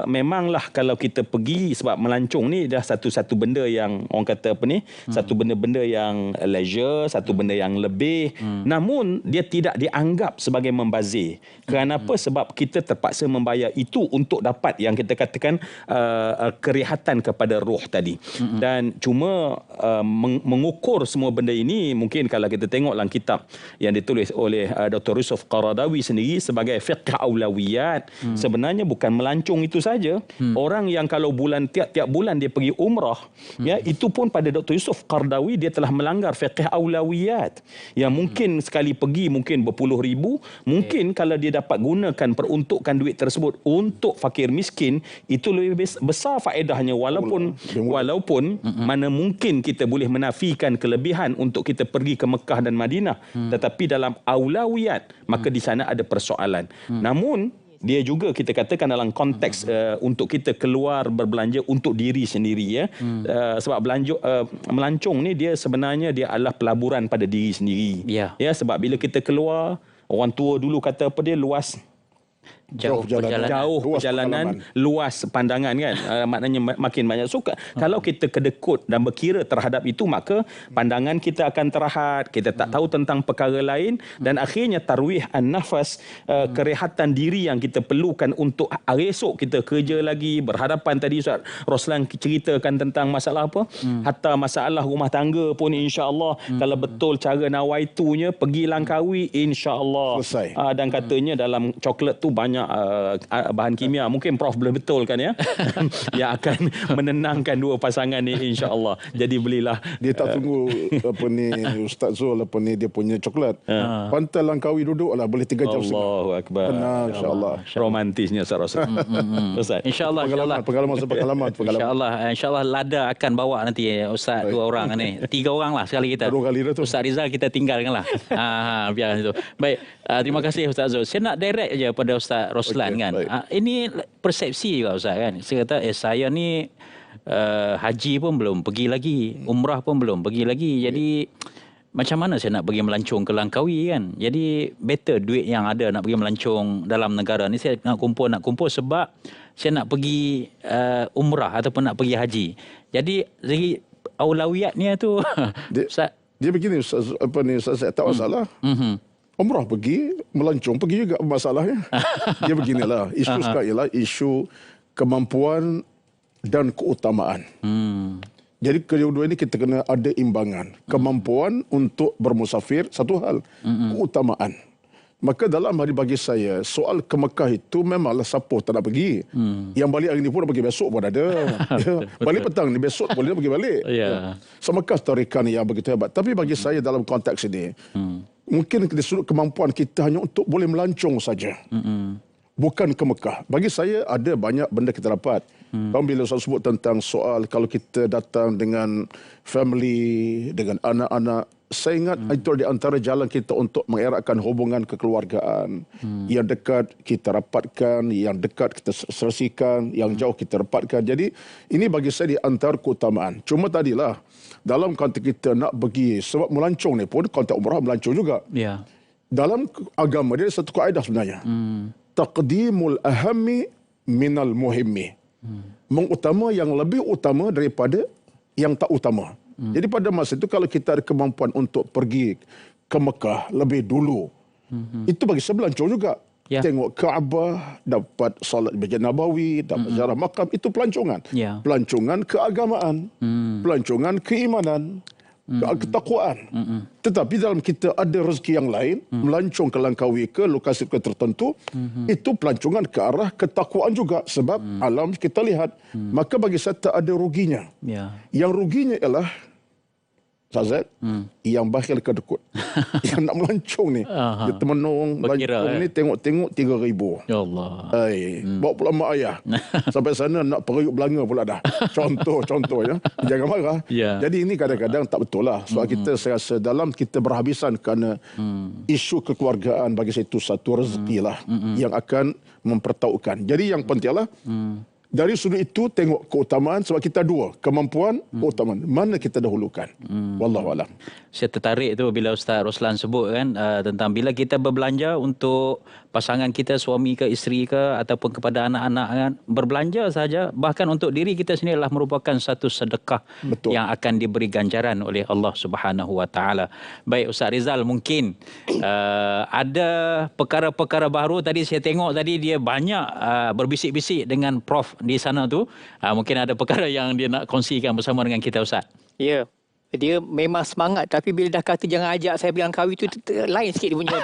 memanglah kalau kita pergi, sebab melancong ni dah satu benda yang orang kata satu benda-benda yang leisure, satu benda yang lebih. Namun dia tidak dianggap sebagai membazir. Kenapa? Sebab kita terpaksa membayar itu untuk dapat yang kita katakan kerehatan kepada roh tadi. Dan cuma mengukur semua benda ini, mungkin kalau kita tengok dalam kitab yang ditulis oleh Dr. Yusuf Qaradawi sendiri sebagai fiqh aulawiyat, sebenarnya bukan melancong itu saja. Orang yang kalau tiap-tiap bulan dia pergi umrah, itu pun pada Dr. Yusuf Qaradawi dia telah melanggar fiqh aulawiyat. Yang mungkin sekali pergi mungkin berpuluh ribu, mungkin kalau dia dapat gunakan peruntukan duit tersebut untuk fakir miskin, itu lebih besar faedahnya, walaupun mana mungkin kita boleh menafikan kelebihan untuk kita pergi ke Mekah dan Madinah, tetapi dalam aulawiyat maka di sana ada persoalan. Namun dia juga kita katakan dalam konteks untuk kita keluar berbelanja untuk diri sendiri sebab melancong ni dia sebenarnya dia adalah pelaburan pada diri sendiri. Sebab bila kita keluar, orang tua dulu kata luas jauh perjalanan, luas pandangan kan, maknanya makin banyak. So kalau kita kedekut dan berkira terhadap itu, maka pandangan kita akan terhad, kita tak tahu tentang perkara lain, dan akhirnya tarwih an-nafas, kerehatan diri yang kita perlukan untuk hari esok kita kerja lagi, berhadapan. Tadi Ustaz Roslan ceritakan tentang masalah hatta masalah rumah tangga pun, insya-Allah kalau betul cara nawaitunya pergi Langkawi, insya-Allah dan katanya dalam coklat tu banyak bahan kimia. Mungkin Prof boleh betulkan yang akan menenangkan dua pasangan ni, insya-Allah. Jadi belilah. Dia tak tunggu Ustaz Zul dia punya coklat. Pantai Langkawi duduklah boleh 3 jam. Allahu akbar. Benar, insya-Allah. Romantisnya Ustaz Roslan. Ustaz. Insya-Allah pengalaman. Insya-Allah LADA akan bawa nanti Ustaz 2 orang ni. 3 orang lah sekali kita. 2 kali dah tu. Ustaz Rizal kita tinggalkanlah. Biar itu. Baik, terima kasih Ustaz Zul. Saya nak direct aja pada Ustaz Roslan kan. Ini persepsi juga Ustaz kan. Saya kata saya ni haji pun belum pergi lagi, umrah pun belum pergi lagi. Jadi macam mana saya nak pergi melancong ke Langkawi kan. Jadi better duit yang ada nak pergi melancong dalam negara ni saya nak kumpul sebab saya nak pergi umrah ataupun nak pergi haji. Jadi segi aulawiyatnya tu dia begini Ustaz, saya tak masalah. Umrah pergi, melancong pergi juga masalahnya. Dia beginilah, isu sekarang ialah isu kemampuan dan keutamaan. Jadi kedua-dua ini kita kena ada imbangan. Kemampuan untuk bermusafir satu hal, keutamaan. Maka dalam hari bagi saya, soal ke Mekah itu memanglah siapa tak nak pergi. Yang balik hari ni pun nak pergi, besok pun ada. Balik petang ni, besok boleh pergi balik. So Mekah tarikan yang begitu hebat. Tapi bagi saya dalam konteks ini, mungkin dari sudut kemampuan kita hanya untuk boleh melancong saja. Bukan ke Mekah. Bagi saya ada banyak benda kita dapat. Bila saya sebut tentang soal kalau kita datang dengan family, dengan anak-anak, saya ingat itu di antara jalan kita untuk mengeratkan hubungan kekeluargaan. Yang dekat kita rapatkan, yang dekat kita sersikan, yang jauh kita rapatkan. Jadi ini bagi saya di antara keutamaan. Cuma tadilah dalam konteks kita nak pergi, sebab melancong ni pun konteks umrah melancong juga. Dalam agama dia ada satu kaedah sebenarnya. Taqdimul ahammi minal muhimmi. Mengutama yang lebih utama daripada yang tak utama. Jadi pada masa itu kalau kita ada kemampuan untuk pergi ke Mekah lebih dulu, itu bagi saya melancong juga. Tengok Kaabah, dapat salat Masjid Nabawi, dapat ziarah makam, itu pelancongan. Pelancongan keagamaan, pelancongan keimanan, ketakwaan. Tetapi dalam kita ada rezeki yang lain, melancong ke Langkawi ke lokasi tertentu, itu pelancongan ke arah ketakwaan juga. Sebab alam kita lihat. Maka bagi saya tak ada ruginya. Yang ruginya ialah Ustaz, yang bakhil kedekut. Yang nak melancong ni. Dia termenung, melancong ni tengok-tengok 3,000. Ya Allah. Bawa pula mak ayah. Sampai sana nak periuk belanga pula dah. Contoh ya. Jangan marah. Jadi ini kadang-kadang tak betul lah. Sebab kita saya rasa dalam kita berhabisan kerana isu kekeluargaan bagi saya itu satu rezeki lah. Yang akan mempertautkan. Jadi yang penting lah dari sudut itu tengok keutamaan sebab kita dua, kemampuan, keutamaan. Mana kita dahulukan? Wallahualam. Saya tertarik tu bila Ustaz Roslan sebut kan tentang bila kita berbelanja untuk pasangan kita, suami ke isteri ke ataupun kepada anak-anak kan, berbelanja saja bahkan untuk diri kita sendiri adalah merupakan satu sedekah yang akan diberi ganjaran oleh Allah Subhanahu Wa Taala. Baik Ustaz Rizal, mungkin ada perkara-perkara baru tadi saya tengok tadi dia banyak berbisik-bisik dengan Prof di sana tu. Mungkin ada perkara yang dia nak kongsikan bersama dengan kita Ustaz. Ya. Dia memang semangat tapi bila dah kata jangan ajak saya bilang Langkawi tu lain sikit dia punya.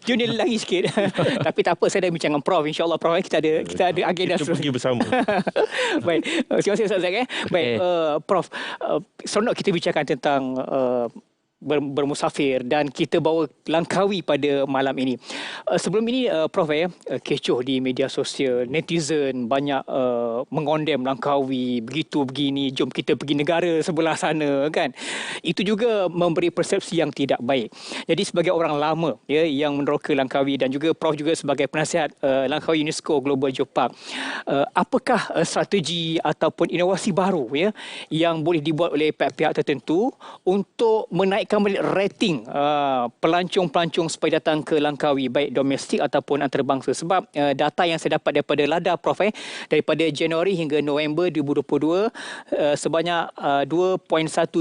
Dia lagi sikit. Tapi tak apa, saya dah bincang dengan Prof. InsyaAllah Prof kita ada agenda kita pergi bersama. Baik. Terima kasih Ustaz Zack. Baik, Prof. Seronok kita bicarakan tentang bermusafir dan kita bawa Langkawi pada malam ini. Sebelum ini Prof kecoh di media sosial, netizen banyak mengondem Langkawi, begitu begini, jom kita pergi negara sebelah sana kan. Itu juga memberi persepsi yang tidak baik. Jadi sebagai orang lama ya yang meneroka Langkawi dan juga Prof juga sebagai penasihat Langkawi UNESCO Global Geopark, apakah strategi ataupun inovasi baru ya yang boleh dibuat oleh pihak-pihak tertentu untuk menaikkan rating pelancong-pelancong supaya datang ke Langkawi baik domestik ataupun antarabangsa? Sebab data yang saya dapat daripada LADA Prof daripada Januari hingga November 2022 sebanyak 2.1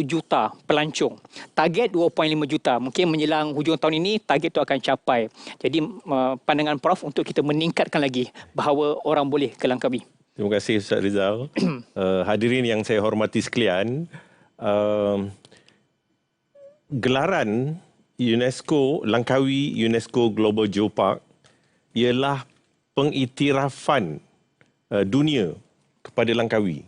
juta pelancong. Target 2.5 juta. Mungkin menjelang hujung tahun ini target itu akan capai. Jadi pandangan Prof untuk kita meningkatkan lagi bahawa orang boleh ke Langkawi. Terima kasih Ustaz Rizal. Hadirin yang saya hormati sekalian, gelaran UNESCO, Langkawi UNESCO Global Geopark ialah pengiktirafan dunia kepada Langkawi.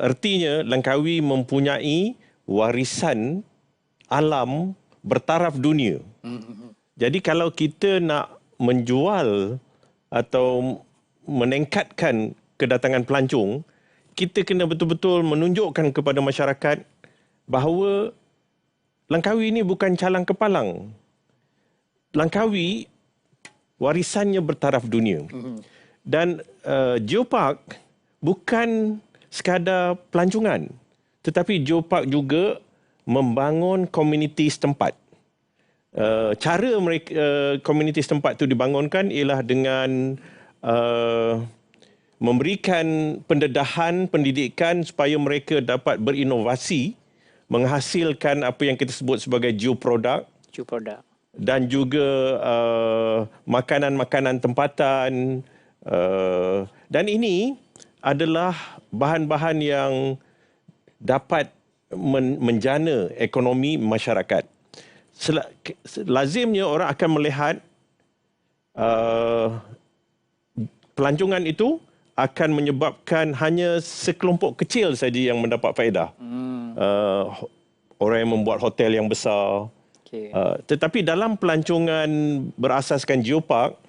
Artinya Langkawi mempunyai warisan alam bertaraf dunia. Jadi kalau kita nak menjual atau meningkatkan kedatangan pelancong, kita kena betul-betul menunjukkan kepada masyarakat bahawa Langkawi ini bukan calang kepalang. Langkawi warisannya bertaraf dunia. Dan Geopark bukan sekadar pelancongan, tetapi Geopark juga membangun komuniti setempat. Cara mereka komuniti setempat itu dibangunkan ialah dengan memberikan pendedahan, pendidikan supaya mereka dapat berinovasi, menghasilkan apa yang kita sebut sebagai geoproduk. Dan juga makanan-makanan tempatan. Dan ini adalah bahan-bahan yang dapat menjana ekonomi masyarakat. Lazimnya orang akan melihat pelancongan itu akan menyebabkan hanya sekelompok kecil saja yang mendapat faedah. Orang yang membuat hotel yang besar. Tetapi dalam pelancongan berasaskan geopark,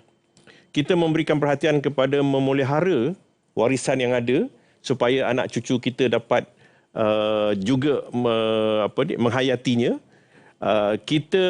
kita memberikan perhatian kepada memelihara warisan yang ada supaya anak cucu kita dapat juga menghayatinya. Kita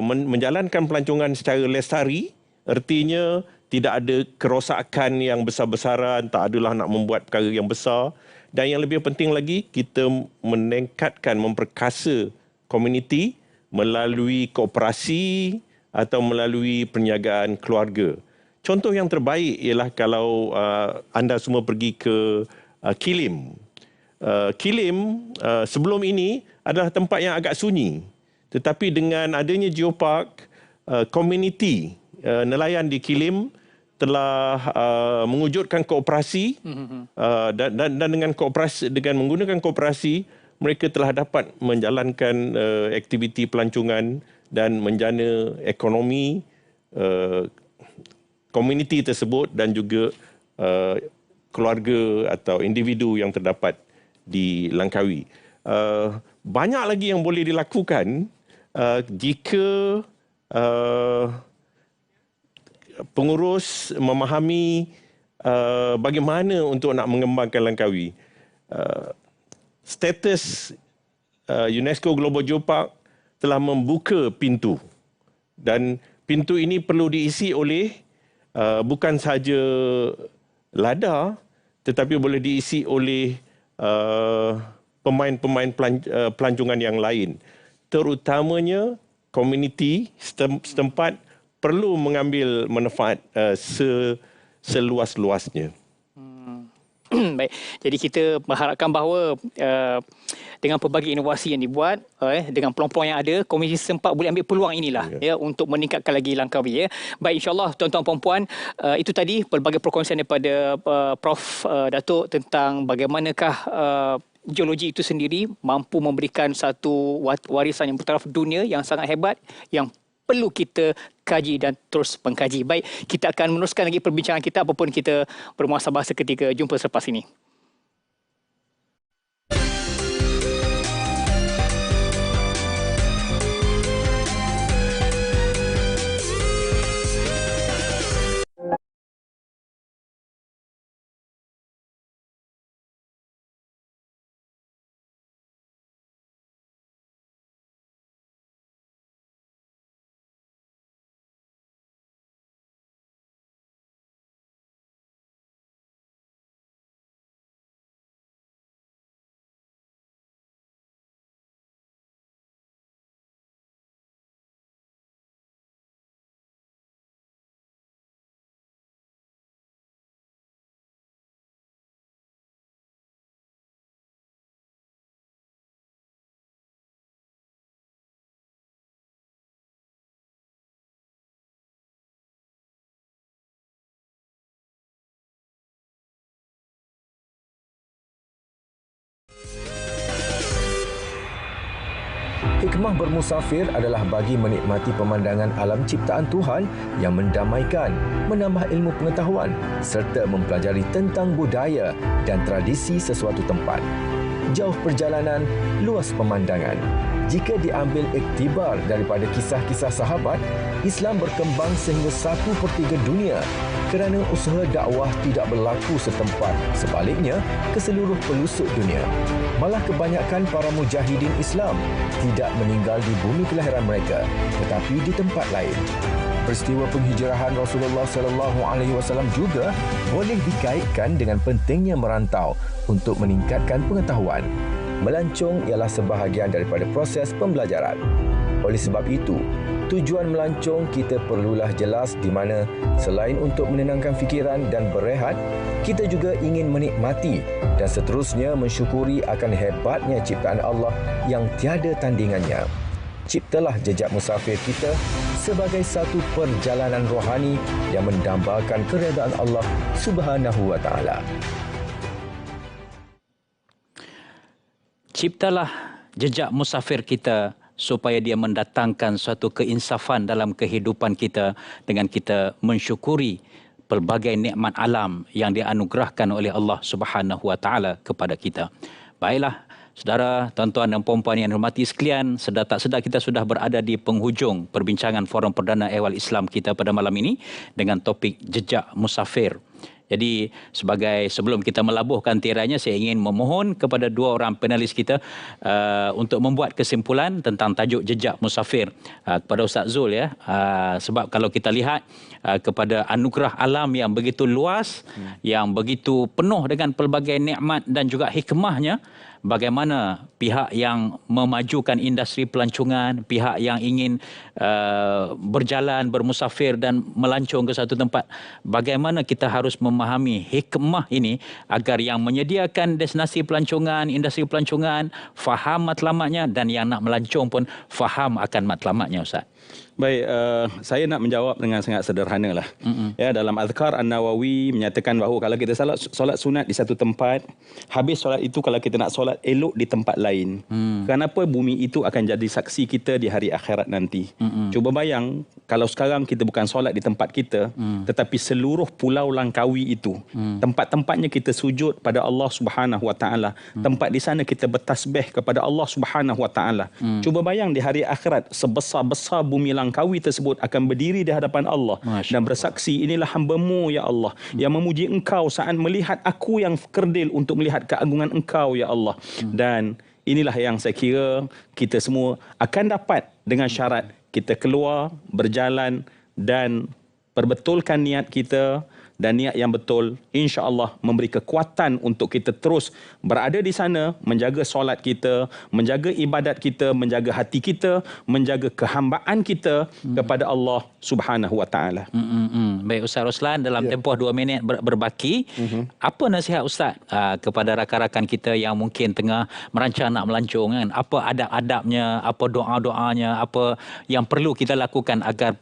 menjalankan pelancongan secara lestari, artinya tidak ada kerosakan yang besar-besaran, tak adalah nak membuat perkara yang besar. Dan yang lebih penting lagi, kita meningkatkan, memperkasa komuniti melalui koperasi atau melalui perniagaan keluarga. Contoh yang terbaik ialah kalau anda semua pergi ke Kilim. Kilim sebelum ini adalah tempat yang agak sunyi. Tetapi dengan adanya geopark, komuniti nelayan di Kilim telah mewujudkan koperasi dan dengan koperasi, dengan menggunakan koperasi, mereka telah dapat menjalankan aktiviti pelancongan dan menjana ekonomi komuniti tersebut dan juga keluarga atau individu yang terdapat di Langkawi. Banyak lagi yang boleh dilakukan jika pengurus memahami bagaimana untuk nak mengembangkan Langkawi. Status UNESCO Global Geopark telah membuka pintu dan pintu ini perlu diisi oleh bukan sahaja lada tetapi boleh diisi oleh pemain-pemain pelancongan yang lain, terutamanya komuniti setempat perlu mengambil manfaat seluas-luasnya. Baik, jadi kita mengharapkan bahawa dengan pelbagai inovasi yang dibuat, dengan peluang-peluang yang ada, komuniti setempat boleh ambil peluang inilah ya untuk meningkatkan lagi Langkawi. Baik, insyaAllah tuan-tuan puan-puan, itu tadi pelbagai perkongsian daripada Prof Datuk tentang bagaimanakah geologi itu sendiri mampu memberikan satu warisan yang bertaraf dunia yang sangat hebat, yang perlu kita kaji dan terus mengkaji. Baik, kita akan meneruskan lagi perbincangan kita apapun kita bermuasabah seketika. Jumpa selepas ini. Hikmah bermusafir adalah bagi menikmati pemandangan alam ciptaan Tuhan yang mendamaikan, menambah ilmu pengetahuan serta mempelajari tentang budaya dan tradisi sesuatu tempat. Jauh perjalanan, luas pemandangan. Jika diambil iktibar daripada kisah-kisah sahabat, Islam berkembang sehingga 1/3 dunia kerana usaha dakwah tidak berlaku setempat, sebaliknya ke seluruh pelosok dunia. Malah kebanyakan para mujahidin Islam tidak meninggal di bumi kelahiran mereka, tetapi di tempat lain. Peristiwa penghijrahan Rasulullah SAW juga boleh dikaitkan dengan pentingnya merantau untuk meningkatkan pengetahuan. melancong ialah sebahagian daripada proses pembelajaran. Oleh sebab itu, tujuan melancong kita perlulah jelas di mana selain untuk menenangkan fikiran dan berehat, kita juga ingin menikmati dan seterusnya mensyukuri akan hebatnya ciptaan Allah yang tiada tandingannya. Ciptalah jejak musafir kita sebagai satu perjalanan rohani yang mendambakan keredaan Allah Subhanahu wa taala. Ciptalah jejak musafir kita supaya dia mendatangkan suatu keinsafan dalam kehidupan kita dengan kita mensyukuri pelbagai nikmat alam yang dianugerahkan oleh Allah Subhanahu wa taala kepada kita. Baiklah, saudara, tuan-tuan dan puan-puan yang dihormati sekalian, sedar tak sedar kita sudah berada di penghujung perbincangan Forum Perdana Ehwal Islam kita pada malam ini dengan topik jejak musafir. Jadi sebelum kita melabuhkan tirainya, saya ingin memohon kepada dua orang panelis kita untuk membuat kesimpulan tentang tajuk jejak musafir kepada Ustaz Zul ya. Sebab kalau kita lihat kepada anugerah alam yang begitu luas, yang begitu penuh dengan pelbagai nikmat dan juga hikmahnya, bagaimana pihak yang memajukan industri pelancongan, pihak yang ingin berjalan, bermusafir dan melancong ke satu tempat, bagaimana kita harus memahami hikmah ini agar yang menyediakan destinasi pelancongan, industri pelancongan faham matlamatnya dan yang nak melancong pun faham akan matlamatnya, Ustaz. Baik, saya nak menjawab dengan sangat sederhana lah. Ya, dalam Azkar An-Nawawi menyatakan bahawa kalau kita solat sunat di satu tempat, habis solat itu kalau kita nak solat elok di tempat lain. Kenapa? Bumi itu akan jadi saksi kita di hari akhirat nanti. Cuba bayang kalau sekarang kita bukan solat di tempat kita, tetapi seluruh pulau Langkawi itu, tempat-tempatnya kita sujud pada Allah Subhanahu wa taala. Tempat di sana kita bertasbih kepada Allah Subhanahu wa taala. Cuba bayang di hari akhirat sebesar-besar bumi Langkawi tersebut akan berdiri di hadapan Allah dan bersaksi, inilah hamba-Mu ya Allah yang memuji Engkau saat melihat aku yang kerdil untuk melihat keagungan Engkau ya Allah. Dan inilah yang saya kira kita semua akan dapat dengan syarat kita keluar, berjalan dan perbetulkan niat kita. Dan niat yang betul insya-Allah memberi kekuatan untuk kita terus berada di sana, menjaga solat kita, menjaga ibadat kita, menjaga hati kita, menjaga kehambaan kita kepada Allah Subhanahu wa taala. Baik Ustaz Roslan, dalam tempoh 2 minit berbaki, apa nasihat Ustaz kepada rakan-rakan kita yang mungkin tengah merancang nak melancong kan? Apa adab-adabnya, apa doa-doanya, apa yang perlu kita lakukan agar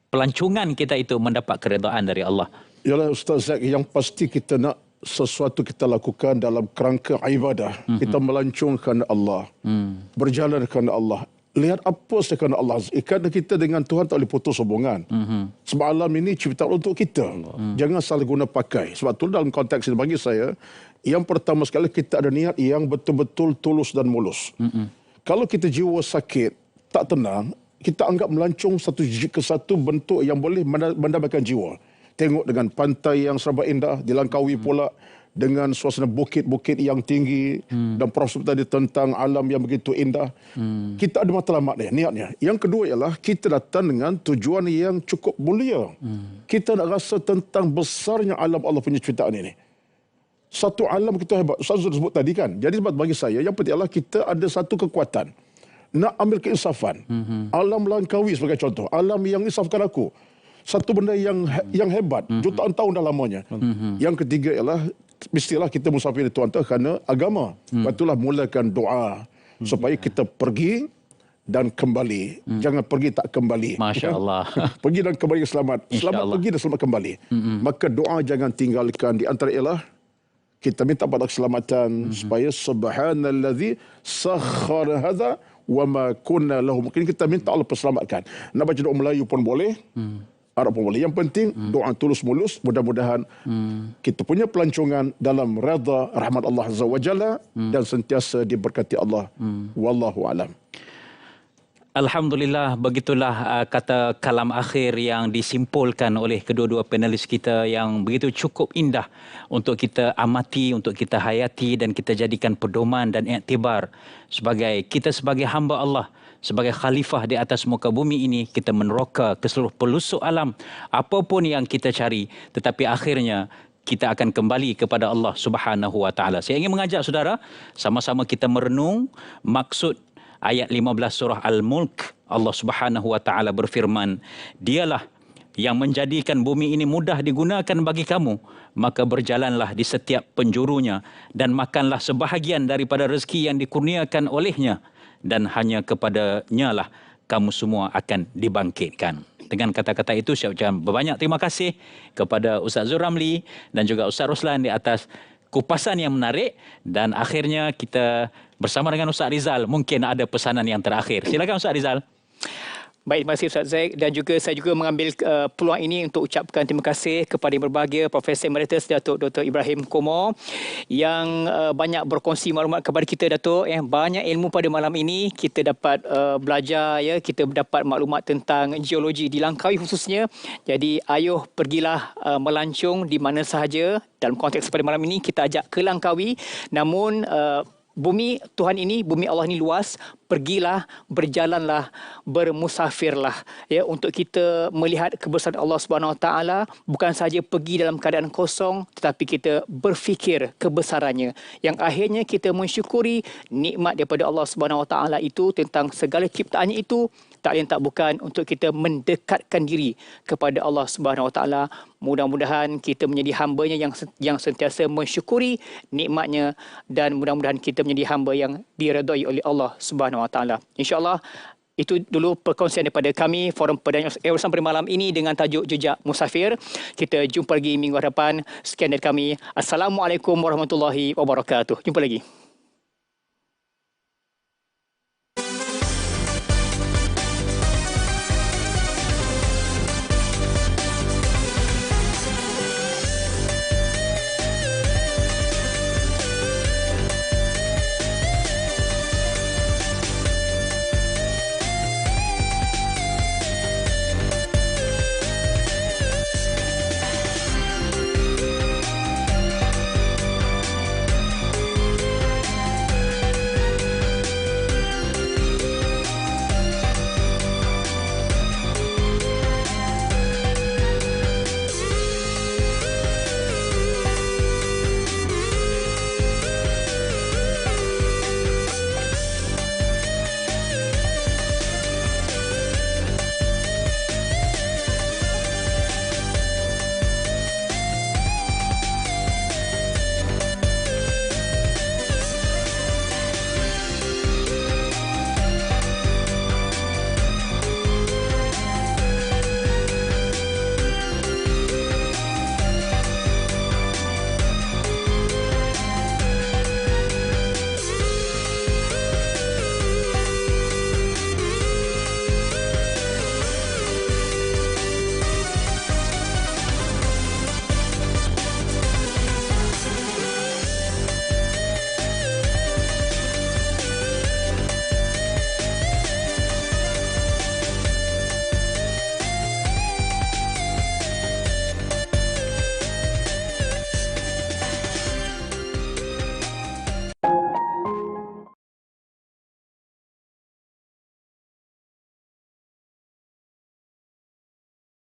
pelancongan kita itu mendapat keredaan dari Allah? Yalah Ustaz Zack, yang pasti kita nak sesuatu kita lakukan dalam kerangka ibadah. Kita melancong kerana Allah. Berjalan kerana Allah. Lihat apa kerana Allah. Ikat kita dengan Tuhan tak boleh putus hubungan. Sebab alam ini ciptaan untuk kita. Jangan salah guna pakai. Sebab tu dalam konteks ini bagi saya, yang pertama sekali kita ada niat yang betul-betul tulus dan mulus. Kalau kita jiwa sakit, tak tenang, kita anggap melancong satu bentuk yang boleh mendamaikan jiwa. Tengok dengan pantai yang serba indah di Langkawi pula, dengan suasana bukit-bukit yang tinggi dan prospek tadi tentang alam yang begitu indah. Kita ada matlamat niatnya. Yang kedua ialah kita datang dengan tujuan yang cukup mulia. Kita nak rasa tentang besarnya alam Allah punya ciptaan ini. Satu alam kita hebat. Ustaz sudah sebut tadi kan. Jadi sebab bagi saya yang penting ialah kita ada satu kekuatan. Nak ambil keinsafan. Alam Langkawi sebagai contoh. Alam yang insafkan aku. Satu benda yang hebat, jutaan tahun dah lamanya. Yang ketiga ialah mestilah kita musafir tuan-tuan kerana agama. Itulah mulakan doa supaya kita pergi dan kembali. Jangan pergi tak kembali. Masya Allah. Pergi dan kembali selamat. Selamat pergi dan selamat kembali. Maka doa jangan tinggalkan. Di antara ialah kita minta pada keselamatan supaya subhanallazi sakhkhara hadza wa ma kunna lahu. Mungkin kita minta Allah perselamatkan. Nak baca doa Melayu pun boleh. Arab pun boleh. Yang penting doa tulus mulus. Mudah-mudahan kita punya pelancongan dalam redha rahmat Allah Azza wa Jalla dan sentiasa diberkati Allah. Wallahu alam. Alhamdulillah, begitulah kata kalam akhir yang disimpulkan oleh kedua-dua panelis kita yang begitu cukup indah untuk kita amati, untuk kita hayati dan kita jadikan pedoman dan iktibar sebagai hamba Allah, sebagai khalifah di atas muka bumi ini. Kita meneroka ke seluruh pelosok alam, apapun yang kita cari, tetapi akhirnya kita akan kembali kepada Allah Subhanahu wa taala. Saya ingin mengajak saudara sama-sama kita merenung maksud ayat 15 surah Al-Mulk. Allah Subhanahu wa taala berfirman, "Dialah yang menjadikan bumi ini mudah digunakan bagi kamu, maka berjalanlah di setiap penjurunya dan makanlah sebahagian daripada rezeki yang dikurniakan olehnya, dan hanya kepadanya lah kamu semua akan dibangkitkan." Dengan kata-kata itu saya ucapkan banyak terima kasih kepada Ustaz Zul Ramli dan juga Ustaz Roslan di atas kupasan yang menarik, dan akhirnya kita bersama dengan Ustaz Rizal mungkin ada pesanan yang terakhir. Silakan Ustaz Rizal. Baik, terima kasih Ustaz Zaid, dan juga saya juga mengambil peluang ini untuk ucapkan terima kasih kepada yang berbahagia Profesor Emeritus Datuk Dr. Ibrahim Komo yang banyak berkongsi maklumat kepada kita, Datuk. Banyak ilmu pada malam ini kita dapat belajar, kita dapat maklumat tentang geologi di Langkawi khususnya. Jadi ayuh pergilah melancong di mana sahaja. Dalam konteks pada malam ini kita ajak ke Langkawi, namun bumi Tuhan ini, bumi Allah ini luas. Pergilah, berjalanlah, bermusafirlah untuk kita melihat kebesaran Allah Subhanahu Wa Taala. Bukan sahaja pergi dalam keadaan kosong, tetapi kita berfikir kebesarannya, yang akhirnya kita mensyukuri nikmat daripada Allah Subhanahu Wa Taala itu tentang segala ciptaannya itu. Tak lain tak bukan untuk kita mendekatkan diri kepada Allah Subhanahu Wa Taala. Mudah-mudahan kita menjadi hamba-Nya yang sentiasa mensyukuri nikmat-Nya, dan mudah-mudahan kita menjadi hamba yang diredai oleh Allah Subhanahu Wa Taala. InsyaAllah itu dulu perkongsian daripada kami, forum perdana urusan pada malam ini dengan tajuk Jejak Musafir. Kita jumpa lagi minggu hadapan. Sekian dari kami. Assalamualaikum warahmatullahi wabarakatuh. Jumpa lagi.